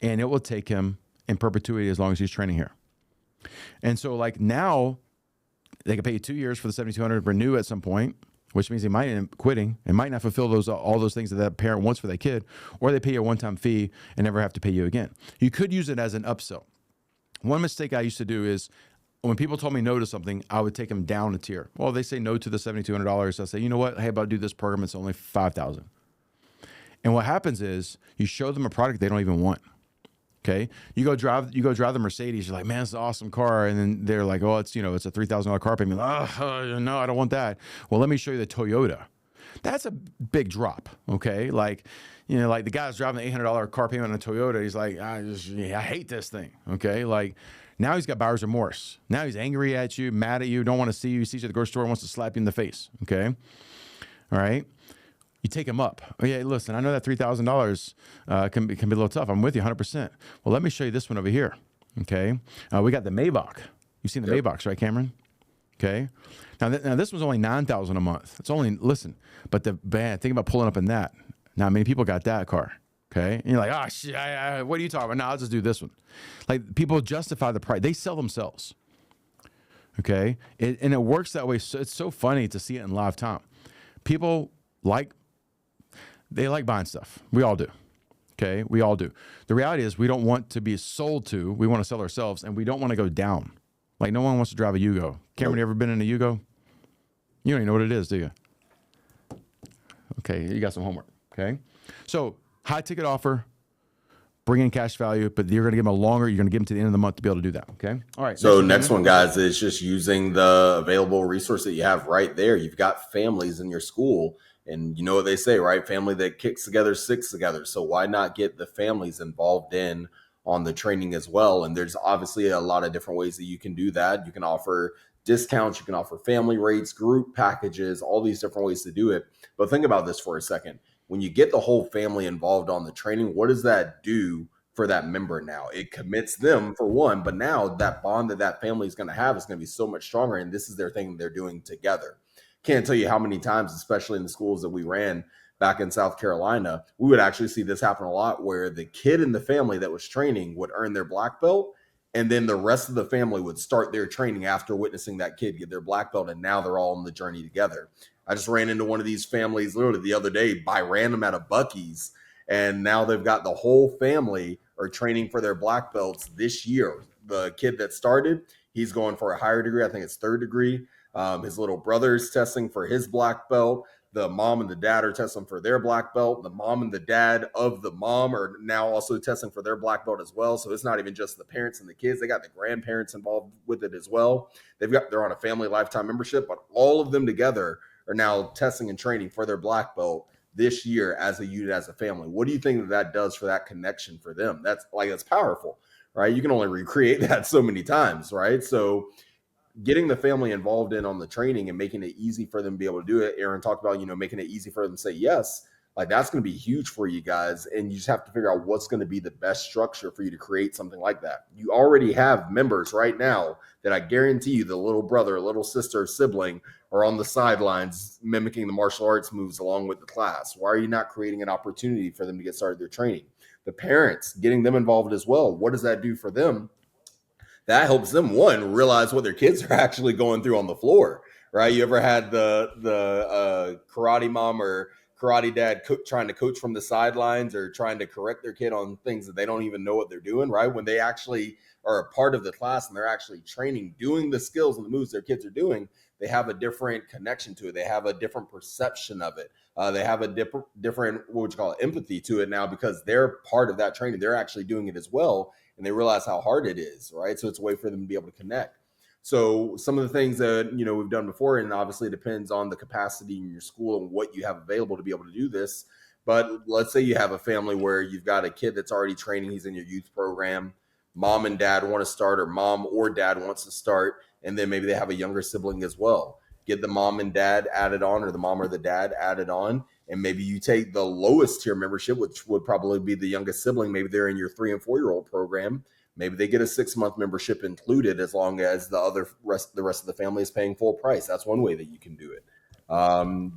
And it will take him in perpetuity as long as he's training here. And so like now they can pay you 2 years for the $7,200, renew at some point, which means he might end up quitting and might not fulfill all those things that parent wants for that kid, or they pay you a one-time fee and never have to pay you again. You could use it as an upsell. One mistake I used to do is when people told me no to something, I would take them down a tier. Well, they say no to the $7,200. I say, you know what? Hey, about do this program. It's only $5,000. And what happens is you show them a product they don't even want. Okay, you go drive the Mercedes. You're like, man, it's an awesome car, and then they're like, oh, it's a $3,000 car payment. No, I don't want that. Well, let me show you the Toyota. That's a big drop. Okay, like the guy's driving the $800 car payment on a Toyota. He's like, I hate this thing. Okay, like now he's got buyer's remorse. Now he's angry at you, mad at you, don't want to see you. He sees you at the grocery store, wants to slap you in the face. Okay, all right. You take them up. Oh, yeah, listen, I know that $3,000 can be a little tough. I'm with you 100%. Well, let me show you this one over here, okay? We got the Maybach. You've seen the Maybachs, right, Cameron? Okay. Now this was only $9,000 a month. It's only, listen, but think about pulling up in that. Not many people got that car, okay? And you're like, oh, shit, what are you talking about? No, I'll just do this one. Like, people justify the price. They sell themselves, okay? And it works that way. So it's so funny to see it in live time. People they like buying stuff. We all do. Okay. We all do. The reality is we don't want to be sold to. We want to sell ourselves and we don't want to go down. Like no one wants to drive a Yugo. Cameron, you ever been in a Yugo? You don't even know what it is, do you? Okay. You got some homework. Okay. So high ticket offer, bring in cash value, but you're going to give them you're going to give them to the end of the month to be able to do that. Okay. All right. So next one, guys, is just using the available resource that you have right there. You've got families in your school. And you know what they say, right? Family that kicks together, sticks together. So why not get the families involved on the training as well? And there's obviously a lot of different ways that you can do that. You can offer discounts, you can offer family rates, group packages, all these different ways to do it. But think about this for a second. When you get the whole family involved on the training, what does that do for that member now? It commits them for one, but now that bond that family is going to have is going to be so much stronger. And this is their thing they're doing together. Can't tell you how many times, especially in the schools that we ran back in South Carolina, we would actually see this happen a lot where the kid in the family that was training would earn their black belt. And then the rest of the family would start their training after witnessing that kid get their black belt. And now they're all on the journey together. I just ran into one of these families literally the other day by random at a Buc-ee's. And now they've got the whole family are training for their black belts this year. The kid that started, he's going for a higher degree. I think it's 3rd degree. His little brother's testing for his black belt. The mom and the dad are testing for their black belt. The mom and the dad of the mom are now also testing for their black belt as well. So it's not even just the parents and the kids. They got the grandparents involved with it as well. They're on a family lifetime membership, but all of them together are now testing and training for their black belt this year as a unit, as a family. What do you think that does for that connection for them? That's powerful, right? You can only recreate that so many times, right? So getting the family involved on the training and making it easy for them to be able to do it. Aaron talked about, making it easy for them to say yes. Like that's going to be huge for you guys. And you just have to figure out what's going to be the best structure for you to create something like that. You already have members right now that I guarantee you the little brother, little sister, sibling are on the sidelines mimicking the martial arts moves along with the class. Why are you not creating an opportunity for them to get started their training? The parents, getting them involved as well. What does that do for them? That helps them, one, realize what their kids are actually going through on the floor, right? You ever had the karate mom or karate dad trying to coach from the sidelines or trying to correct their kid on things that they don't even know what they're doing, right? When they actually are a part of the class and they're actually training, doing the skills and the moves their kids are doing, they have a different connection to it. They have a different perception of it. They have a different, what would you call it, empathy to it now because they're part of that training. They're actually doing it as well. And they realize how hard it is, right? So it's a way for them to be able to connect. So some of the things that, we've done before, and obviously it depends on the capacity in your school and what you have available to be able to do this. But let's say you have a family where you've got a kid that's already training, he's in your youth program, mom and dad want to start, or mom or dad wants to start, and then maybe they have a younger sibling as well. Get the mom and dad added on, or the mom or the dad added on, and maybe you take the lowest tier membership, which would probably be the youngest sibling. Maybe they're in your 3 and 4 year old program. Maybe they get a 6-month membership included as long as the rest of the family is paying full price. That's one way that you can do it.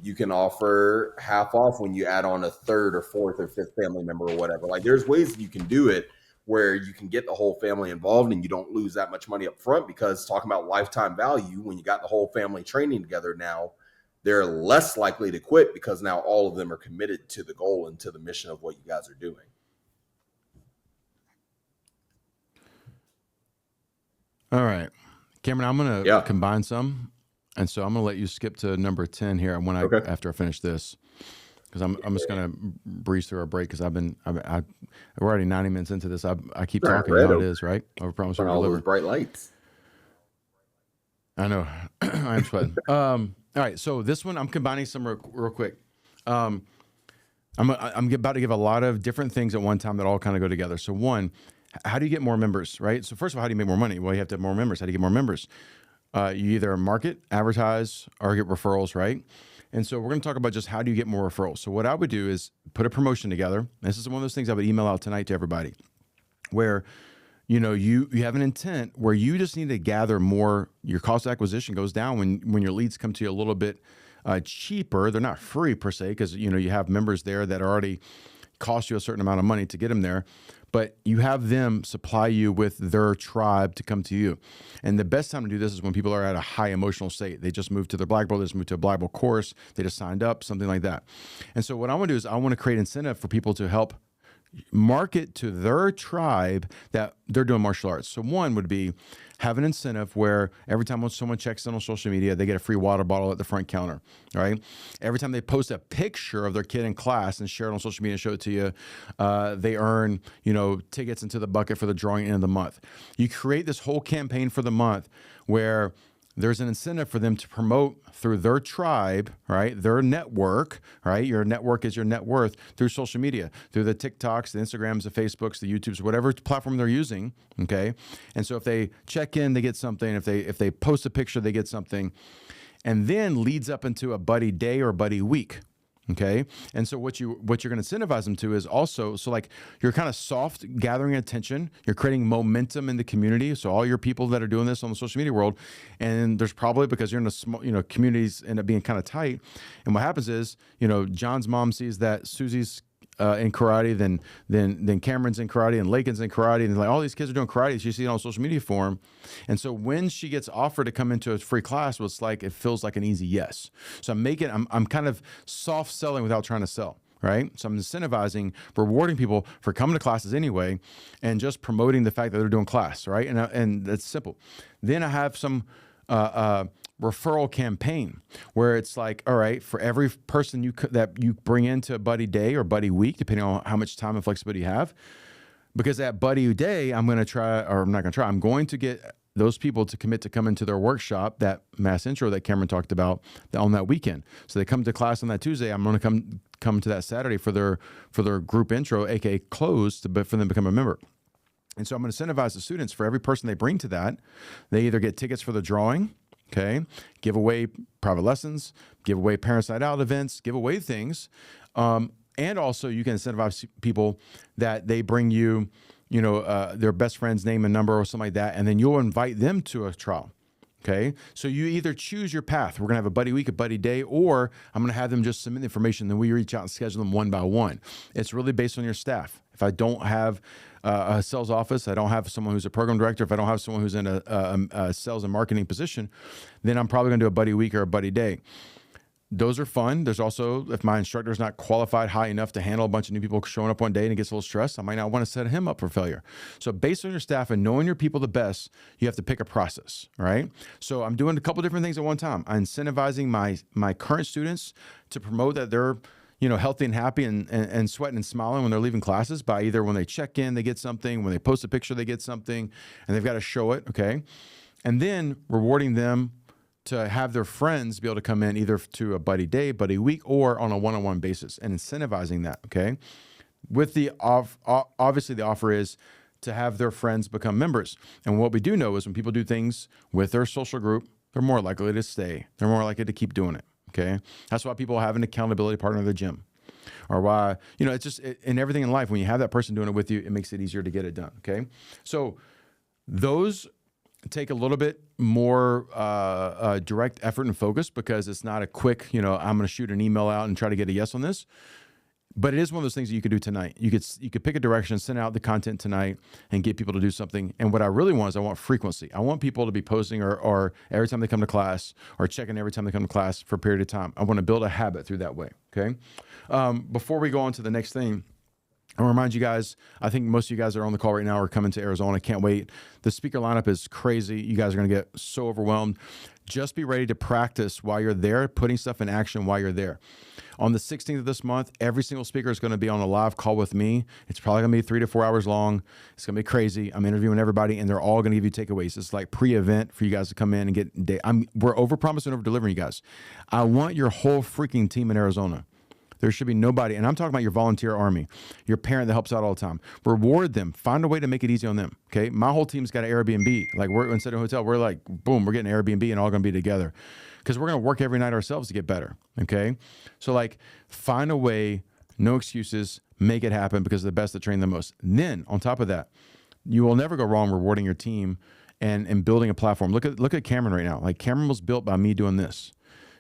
You can offer half off when you add on a 3rd or 4th or 5th family member or whatever. Like there's ways that you can do it where you can get the whole family involved and you don't lose that much money up front, because talking about lifetime value, when you got the whole family training together now, they're less likely to quit because now all of them are committed to the goal and to the mission of what you guys are doing. All right, Cameron, I'm going to combine some. And so I'm going to let you skip to number 10 here after I finish this, because I'm just going to breeze through our break, because we're already 90 minutes into this. I keep talking how it is, right? Overpromise, all overdeliver. Those bright lights. I know. I'm sweating. All right. So this one, I'm combining some real quick. I'm about to give a lot of different things at one time that all kind of go together. So one, how do you get more members, right? So first of all, how do you make more money? Well, you have to have more members. How do you get more members? You either market, advertise, or get referrals, right? And so we're going to talk about just how do you get more referrals. So what I would do is put a promotion together. This is one of those things I would email out tonight to everybody, where you have an intent where you just need to gather more. Your cost of acquisition goes down when your leads come to you a little bit cheaper. They're not free per se, because you have members there that already cost you a certain amount of money to get them there, but you have them supply you with their tribe to come to you. And the best time to do this is when people are at a high emotional state. They just moved to their Black Belt, they just moved to a Black Belt course, they just signed up, something like that. And so what I want to do is I want to create incentive for people to help market to their tribe that they're doing martial arts. So one would be have an incentive where every time someone checks in on social media, they get a free water bottle at the front counter, right? Every time they post a picture of their kid in class and share it on social media and show it to you, they earn, tickets into the bucket for the drawing end of the month. You create this whole campaign for the month where there's an incentive for them to promote through their tribe, right? Their network, right? Your network is your net worth, through social media, through the TikToks, the Instagrams, the Facebooks, the YouTubes, whatever platform they're using, okay? And so if they check in, they get something. If they post a picture, they get something. And then leads up into a buddy day or buddy week. Okay. And so what you're going to incentivize them to is also, so like you're kind of soft gathering attention, you're creating momentum in the community. So all your people that are doing this on the social media world, and there's probably, because you're in a small, communities end up being kind of tight. And what happens is, John's mom sees that Susie's in karate, then Cameron's in karate, and Lakin's in karate, and like all these kids are doing karate. So you see it on social media forum, and so when she gets offered to come into a free class, it feels like an easy yes. So I'm kind of soft selling without trying to sell, right? So I'm incentivizing, rewarding people for coming to classes anyway, and just promoting the fact that they're doing class, right? And that's simple. Then I have some referral campaign where it's like, all right, for every person that you bring into buddy day or buddy week, depending on how much time and flexibility you have, because at buddy day, I'm going to get those people to commit to come into their workshop, that mass intro that Cameron talked about, on that weekend. So they come to class on that Tuesday. I'm going to come to that Saturday for their group intro, aka close, for them to become a member. And so I'm going to incentivize the students for every person they bring to that. They either get tickets for the drawing, okay, give away private lessons, give away parents' night out events, give away things. And also you can incentivize people that they bring you, their best friend's name and number or something like that. And then you'll invite them to a trial. Okay. So you either choose your path. We're going to have a buddy week, a buddy day, or I'm going to have them just submit the information. Then we reach out and schedule them one by one. It's really based on your staff. If I don't have a sales office, I don't have someone who's a program director, if I don't have someone who's in a sales and marketing position, then I'm probably going to do a buddy week or a buddy day. Those are fun. There's also, if my instructor is not qualified high enough to handle a bunch of new people showing up one day and he gets a little stressed, I might not want to set him up for failure. So based on your staff and knowing your people the best, you have to pick a process, right? So I'm doing a couple different things at one time. I'm incentivizing my current students to promote that they're healthy and happy and sweating and smiling when they're leaving classes by either when they check in, they get something, when they post a picture, they get something, and they've got to show it, okay? And then rewarding them to have their friends be able to come in either to a buddy day, buddy week, or on a one-on-one basis and incentivizing that, okay? With the obviously the offer is to have their friends become members. And what we do know is when people do things with their social group, they're more likely to stay. They're more likely to keep doing it, okay? That's why people have an accountability partner at the gym. Or why, it's just in everything in life, when you have that person doing it with you, it makes it easier to get it done, okay? So those take a little bit more direct effort and focus because it's not a quick, I'm going to shoot an email out and try to get a yes on this. But it is one of those things that you could do tonight. You could pick a direction, send out the content tonight, and get people to do something. And what I really want is I want frequency. I want people to be posting or every time they come to class or checking every time they come to class for a period of time. I want to build a habit through that way, okay? Before we go on to the next thing, I'll remind you guys, I think most of you guys that are on the call right now are coming to Arizona. Can't wait. The speaker lineup is crazy. You guys are going to get so overwhelmed. Just be ready to practice while you're there, putting stuff in action while you're there. On the 16th of this month, every single speaker is going to be on a live call with me. It's probably going to be 3 to 4 hours long. It's going to be crazy. I'm interviewing everybody, and they're all going to give you takeaways. It's like pre-event for you guys to come in and get. We're over-promising, over-delivering, you guys. I want your whole freaking team in Arizona. There should be nobody, and I'm talking about your volunteer army, your parent that helps out all the time. Reward them. Find a way to make it easy on them, okay? My whole team's got an Airbnb. Like, we're instead of a hotel, we're like, boom, we're getting an Airbnb and all going to be together because we're going to work every night ourselves to get better, okay? So, like, find a way, no excuses, make it happen because they're the best that train the most. And then, on top of that, you will never go wrong rewarding your team and building a platform. Look at Cameron right now. Like, Cameron was built by me doing this,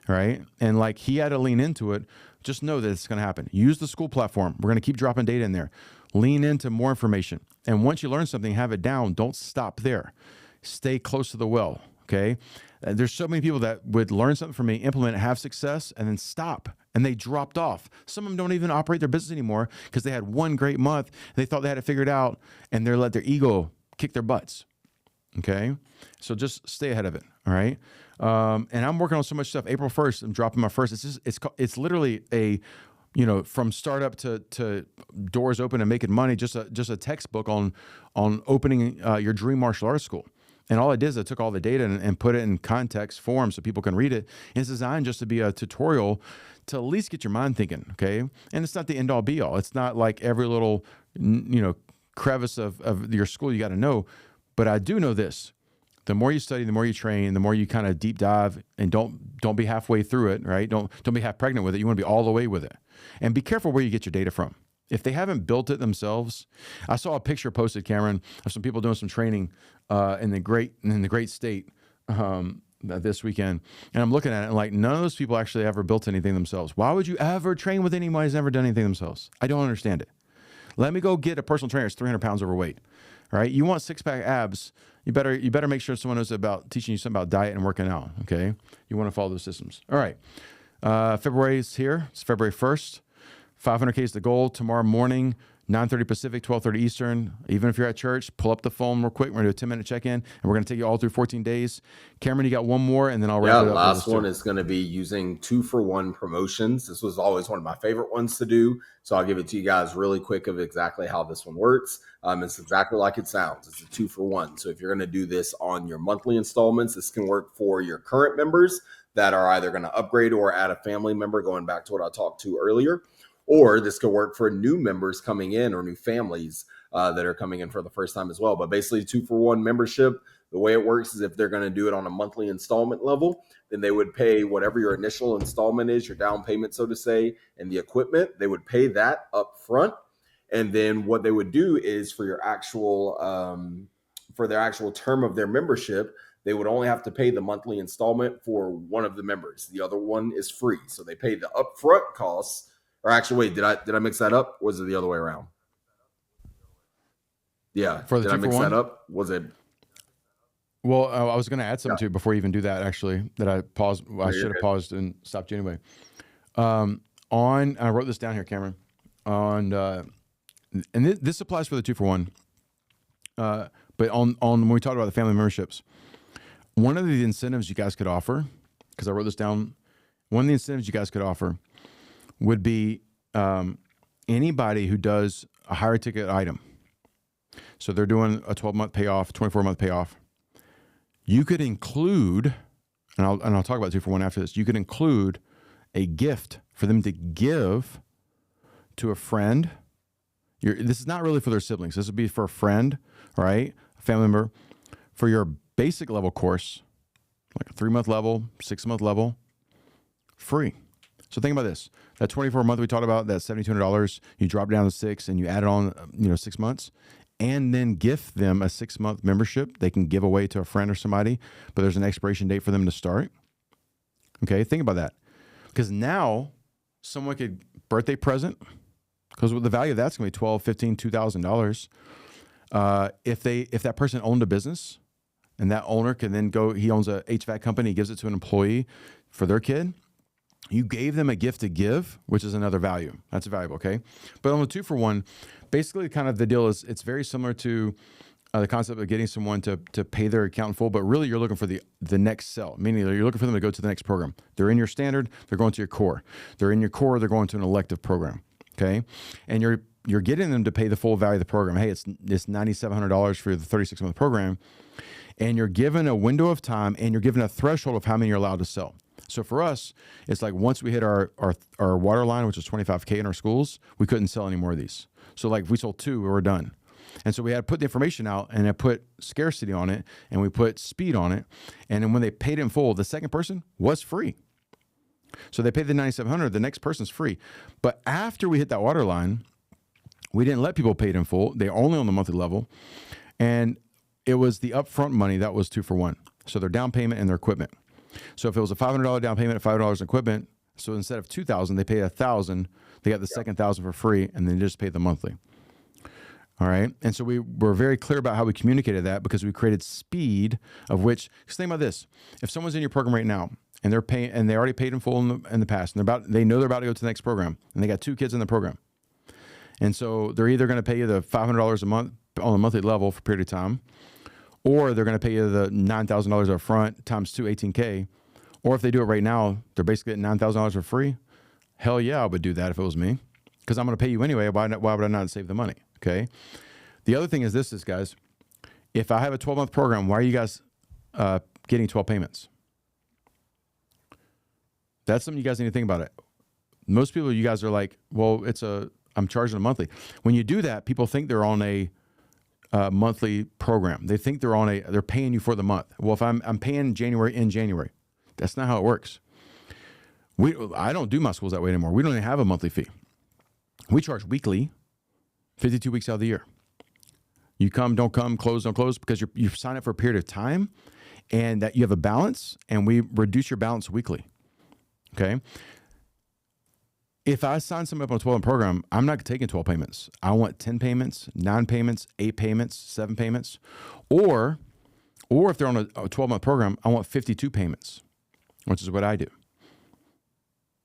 right? And, like, he had to lean into it. Just know that it's going to happen. Use the school platform. We're going to keep dropping data in there. Lean into more information. And once you learn something, have it down. Don't stop there. Stay close to the well, okay? There's so many people that would learn something from me, implement it, have success, and then stop. And they dropped off. Some of them don't even operate their business anymore because they had one great month. They thought they had it figured out, and they let their ego kick their butts, okay? So just stay ahead of it, all right? And I'm working on so much stuff. April 1st, I'm dropping my first. It's literally a, from startup to doors open and making money. Just a textbook on opening your dream martial arts school. And all I did is I took all the data and put it in context form so people can read it. And it's designed just to be a tutorial to at least get your mind thinking. Okay, and it's not the end all be all. It's not like every little crevice of your school you got to know. But I do know this. The more you study, the more you train, the more you kind of deep dive, and don't be halfway through it, right? Don't be half pregnant with it. You want to be all the way with it. And be careful where you get your data from. If they haven't built it themselves, I saw a picture posted, Cameron, of some people doing some training in the great state this weekend. And I'm looking at it and like, none of those people actually ever built anything themselves. Why would you ever train with anyone who's never done anything themselves? I don't understand it. Let me go get a personal trainer that's 300 pounds overweight, right? You want six-pack abs, you better make sure someone knows about teaching you something about diet and working out, okay? You want to follow those systems. All right. February is here. It's February 1st. 500K is the goal. Tomorrow morning, 9:30 Pacific, 12:30 Eastern. Even if you're at church, pull up the phone real quick. We're going to do a 10-minute check-in, and we're going to take you all through 14 days. Cameron, you got one more, and then I'll wrap it up. Last one is going to be using 2-for-1 promotions. This was always one of my favorite ones to do, so I'll give it to you guys really quick of exactly how this one works. It's exactly like it sounds. It's a 2-for-1. So if you're going to do this on your monthly installments, this can work for your current members that are either going to upgrade or add a family member, going back to what I talked to earlier. Or this could work for new members coming in or new families that are coming in for the first time as well. But basically 2-for-1 membership. The way it works is if they're going to do it on a monthly installment level, then they would pay whatever your initial installment is, your down payment, so to say, and the equipment. They would pay that up front. And then what they would do is for their actual term of their membership, they would only have to pay the monthly installment for one of the members. The other one is free. So they pay the upfront costs. Or actually, wait, did I mix that up? Or was it the other way around? Yeah. For the did I mix 2-for-1? that up? Was it? Well, I was going to add something to it before you even do that, actually, that I paused. I should have paused and stopped you anyway. I wrote this down here, Cameron, and this applies for the 2-for-1. But on when we talked about the family memberships, one of the incentives you guys could offer, because I wrote this down, one of the incentives you guys could offer would be anybody who does a higher ticket item. So they're doing a 12-month payoff, 24-month payoff. You could include, and I'll talk about 2-for-1 after this. You could include a gift for them to give to a friend. This is not really for their siblings. This would be for a friend, right? A family member, for your basic level course, like a 3-month level, 6-month level, free. So think about this. That 24-month we talked about, that $7,200, you drop down to 6 and you add it on, 6 months, and then gift them a 6-month membership they can give away to a friend or somebody, but there's an expiration date for them to start. Okay, think about that. Because now someone could birthday present, because the value of that's going to be $1,200, $1,500, $2,000. If that person owned a business and that owner can then go, he owns a HVAC company, he gives it to an employee for their kid, you gave them a gift to give, which is another value. That's valuable, okay? But on the 2-for-1, basically kind of the deal is it's very similar to the concept of getting someone to pay their account in full, but really you're looking for the next sell, meaning you're looking for them to go to the next program. They're in your standard, they're going to your core. They're in your core, they're going to an elective program, okay? And you're getting them to pay the full value of the program. Hey, it's $9,700 for the 36-month program, and you're given a window of time and you're given a threshold of how many you're allowed to sell. So for us, it's like once we hit our water line, which is 25K in our schools, we couldn't sell any more of these. So like if we sold 2, we were done. And so we had to put the information out, and I put scarcity on it, and we put speed on it. And then when they paid in full, the second person was free. So they paid the $9,700, the next person's free. But after we hit that water line, we didn't let people pay it in full. They only on the monthly level. And it was the upfront money that was 2-for-1. So their down payment and their equipment. So if it was a $500 down payment, $500 in equipment, so instead of $2,000, they paid $1,000. They got the second $1,000 for free, and then they just paid the monthly. All right. And so we were very clear about how we communicated that, because we created speed of which, because think about this. If someone's in your program right now and they're paying, and they already paid in full in the past, and they know they're about to go to the next program, and they got 2 kids in the program. And so they're either going to pay you the $500 a month on a monthly level for a period of time, or they're going to pay you the $9,000 up front times 2, $18K. Or if they do it right now, they're basically getting $9,000 for free. Hell yeah, I would do that if it was me, because I'm going to pay you anyway. Why would I not save the money? Okay. The other thing is this, guys, if I have a 12-month program, why are you guys getting 12 payments? That's something you guys need to think about it. Most people, you guys are like, well, I'm charging a monthly. When you do that, people think they're on a monthly program. They think they're paying you for the month. Well, if I'm paying January in January, that's not how it works. I don't do my schools that way anymore. We don't even have a monthly fee. We charge weekly, 52 weeks out of the year. You come, don't come, close, don't close, because you sign up for a period of time, and that you have a balance, and we reduce your balance weekly. Okay. If I sign someone up on a 12-month program, I'm not taking 12 payments. I want 10 payments, 9 payments, 8 payments, 7 payments. Or if they're on a 12-month program, I want 52 payments, which is what I do.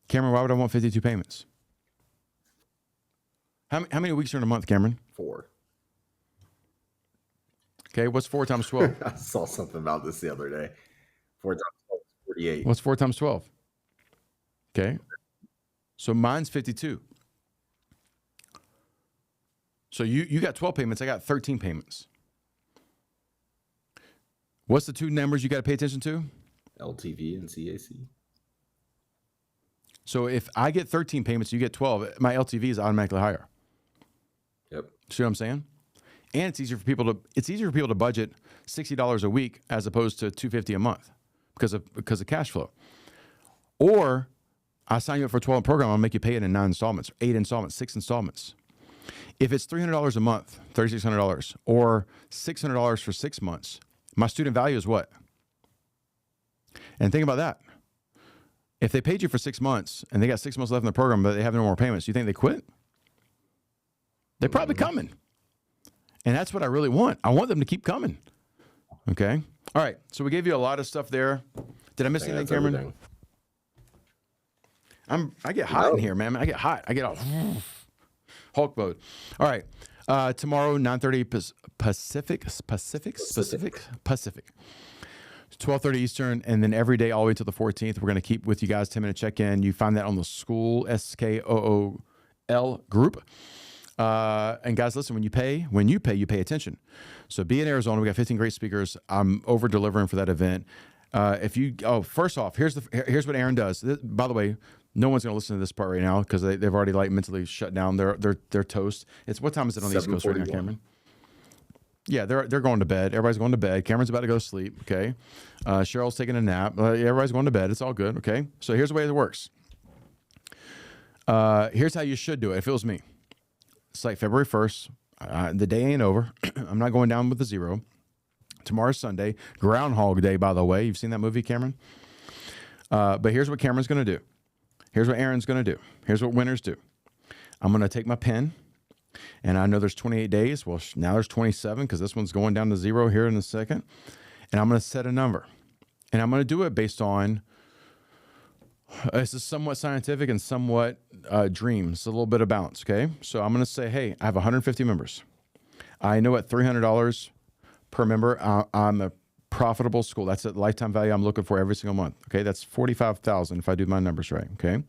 Cameron, why would I want 52 payments? How many weeks are in a month, Cameron? 4. Okay, what's 4 times 12? I saw something about this the other day. 4 times 12 is 48. What's 4 times 12? Okay. So mine's 52. So you got 12 payments, I got 13 payments. What's the 2 numbers you got to pay attention to? LTV and CAC. So if I get 13 payments, you get 12, my LTV is automatically higher. Yep. See what I'm saying? And it's easier for people to budget $60 a week as opposed to $250 a month because of cash flow. Or I sign you up for a 12-month program. I'll make you pay it in 9 installments, 8 installments, 6 installments. If it's $300 a month, $3,600, or $600 for 6 months, my student value is what? And think about that. If they paid you for 6 months and they got 6 months left in the program, but they have no more payments, you think they quit? They're probably coming. And that's what I really want. I want them to keep coming. Okay. All right. So we gave you a lot of stuff there. Did I miss anything, Cameron? Everything. I get hot in here, man. I get hot. I get all Hulk mode. All right. Tomorrow, 9:30 Pacific. 12:30 Eastern, and then every day all the way to the 14th. We're going to keep with you guys 10-minute check-in. You find that on the School SKOOL group. And guys, listen, when you pay, you pay attention. So be in Arizona. We got 15 great speakers. I'm over delivering for that event. First off, here's what Aaron does. By the way, no one's going to listen to this part right now because they've already mentally shut down. They're toast. What time is it on the East Coast right now, Cameron? Yeah, they're going to bed. Everybody's going to bed. Cameron's about to go to sleep. Okay, Cheryl's taking a nap. Everybody's going to bed. It's all good. Okay, so here's the way it works. Here's how you should do it. It feels me. It's like February 1st. The day ain't over. I'm not going down with a zero. Tomorrow's Sunday. Groundhog Day, by the way. You've seen that movie, Cameron? But here's what Cameron's going to do. Here's what Aaron's going to do. Here's what winners do. I'm going to take my pen, and I know there's 28 days. Well, now there's 27 because this one's going down to zero here in a second. And I'm going to set a number. And I'm going to do it based on, this is somewhat scientific and somewhat dreams, a little bit of balance, okay? So I'm going to say, hey, I have 150 members. I know at $300 per member, I'm a profitable school. That's a lifetime value I'm looking for every single month, okay? That's $45,000 if I do my numbers right, okay?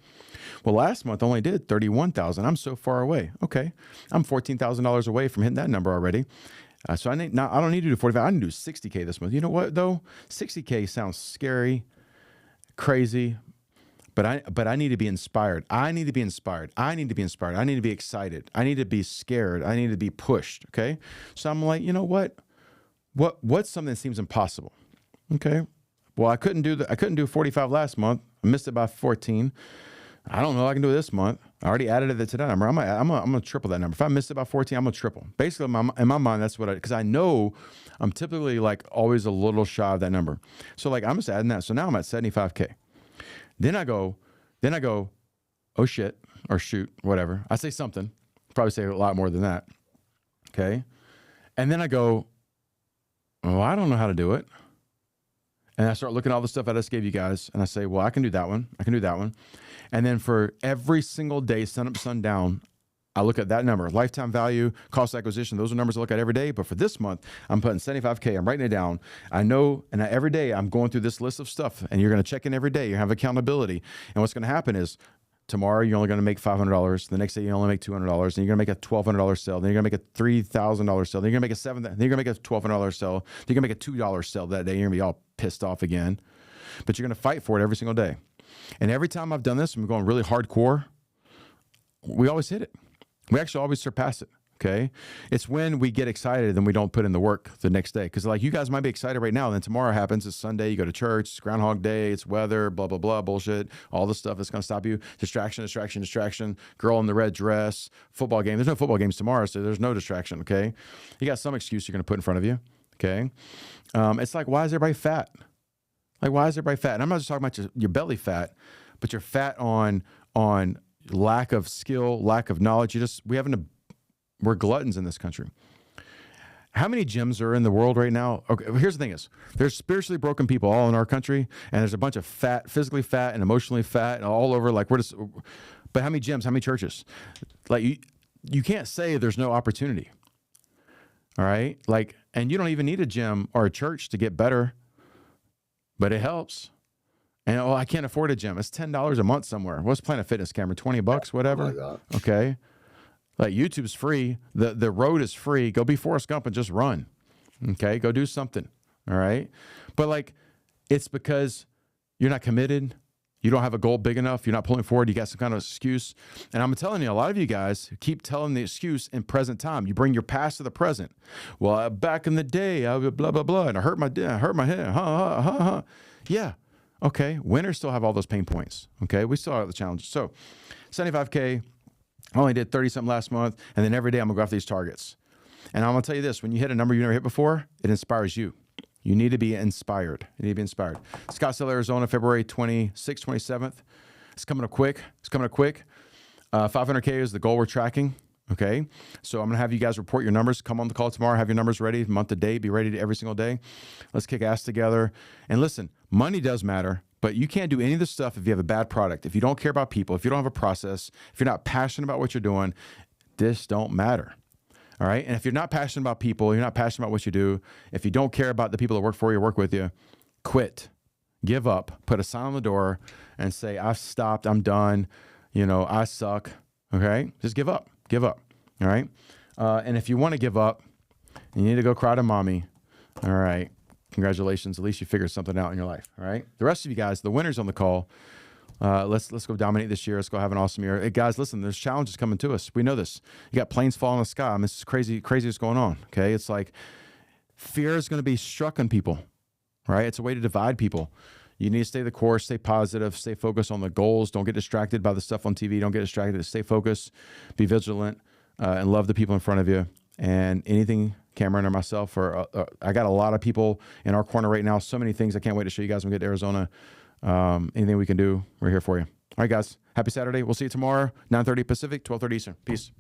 Well, last month I only did $31,000. I'm so far away, okay? I'm $14,000 away from hitting that number already. So I don't need to do 45. I need to do 60K this month. You know what, though? 60K sounds scary, crazy, but I need to be inspired. I need to be inspired. I need to be inspired. I need to be excited. I need to be scared. I need to be pushed, okay? So I'm like, you know what? What's something that seems impossible? Okay. Well, I couldn't do 45 last month. I missed it by 14. I don't know. I can do it this month. I already added it to that number. I'm gonna triple that number. If I missed it by 14, I'm gonna triple. Basically, in my mind, that's because I know I'm typically like always a little shy of that number. So like I'm just adding that. So now I'm at 75K. Then I go, oh shit, or shoot, whatever. I say something. Probably say a lot more than that. Okay. And then I go, oh, I don't know how to do it. And I start looking at all the stuff I just gave you guys, and I say, well, I can do that one. I can do that one. And then for every single day, sun up, sun down, I look at that number, lifetime value, cost acquisition. Those are numbers I look at every day. But for this month, I'm putting 75K. I'm writing it down. I know, and every day I'm going through this list of stuff, and you're going to check in every day. You have accountability. And what's going to happen is tomorrow you're only going to make $500. The next day you only make $200. And you're going to make a $1,200 sale. Then you're going to make a $3,000 sale. Then you're going to make a $7,000. Then you're going to make a $1,200 sale. Then you're going to make a $2 sale that day. You're going to be all pissed off again. But you're going to fight for it every single day. And every time I've done this, I'm going really hardcore. We always hit it. We actually always surpass it. Okay. It's when we get excited and we don't put in the work the next day. Cause like you guys might be excited right now. And then tomorrow happens. It's Sunday. You go to church. It's Groundhog Day. It's weather, blah, blah, blah, bullshit. All the stuff that's going to stop you. Distraction. Girl in the red dress, football game. There's no football games tomorrow. So there's no distraction. Okay. You got some excuse you're going to put in front of you. Okay. It's like, why is everybody fat? Like, why is everybody fat? And I'm not just talking about your belly fat, but you're fat on lack of skill, lack of knowledge. We're gluttons in this country. How many gyms are in the world right now? Okay, here's the thing is, there's spiritually broken people all in our country, and there's a bunch of fat, physically fat and emotionally fat and all over. Like but how many gyms, how many churches? Like you can't say there's no opportunity. All right? Like, and you don't even need a gym or a church to get better, but it helps. And I can't afford a gym. It's $10 a month somewhere. What's Planet Fitness, Cameron? $20, whatever. Oh my God. Okay. Like YouTube's free. The road is free. Go be Forrest Gump and just run. Okay. Go do something. All right. But like, it's because you're not committed You don't have a goal big enough. You're not pulling forward. You got some kind of excuse. And I'm telling you, a lot of you guys keep telling the excuse in present time. You bring your past to the present. Well, back in the day, I blah, blah, blah, and I hurt my head. Yeah. Okay. Winners still have all those pain points. Okay. We still have the challenges. So 75K, I only did 30 something last month. And then every day I'm going to go after these targets. And I'm going to tell you this, when you hit a number you never hit before, it inspires you. You need to be inspired. You need to be inspired. Scottsdale, Arizona, February 26th, 27th. It's coming up quick. 500K is the goal we're tracking. Okay. So I'm going to have you guys report your numbers. Come on the call tomorrow. Have your numbers ready month to day. Be ready to every single day. Let's kick ass together. And listen, money does matter, but you can't do any of this stuff if you have a bad product. If you don't care about people, if you don't have a process, if you're not passionate about what you're doing, this don't matter. All right. And if you're not passionate about people, you're not passionate about what you do, if you don't care about the people that work for you, work with you, quit, give up, put a sign on the door and say, I've stopped. I'm done. I suck. Okay. Just give up. All right. And if you want to give up, you need to go cry to mommy. All right. Congratulations. At least you figured something out in your life. All right. The rest of you guys, the winners on the call, let's go dominate this year. Let's go have an awesome year. Hey, guys, listen, there's challenges coming to us. We know this. You got planes falling in the sky. I mean, this is crazy what's going on. Okay. It's like fear is going to be struck on people, right? It's a way to divide people. You need to stay the course, stay positive, stay focused on the goals. Don't get distracted by the stuff on TV. Don't get distracted. Stay focused, be vigilant, and love the people in front of you. And anything Cameron or myself, I got a lot of people in our corner right now. So many things. I can't wait to show you guys when we get to Arizona. Anything we can do, we're here for you. All right, guys. Happy Saturday. We'll see you tomorrow, 9:30 Pacific, 12:30 Eastern. Peace.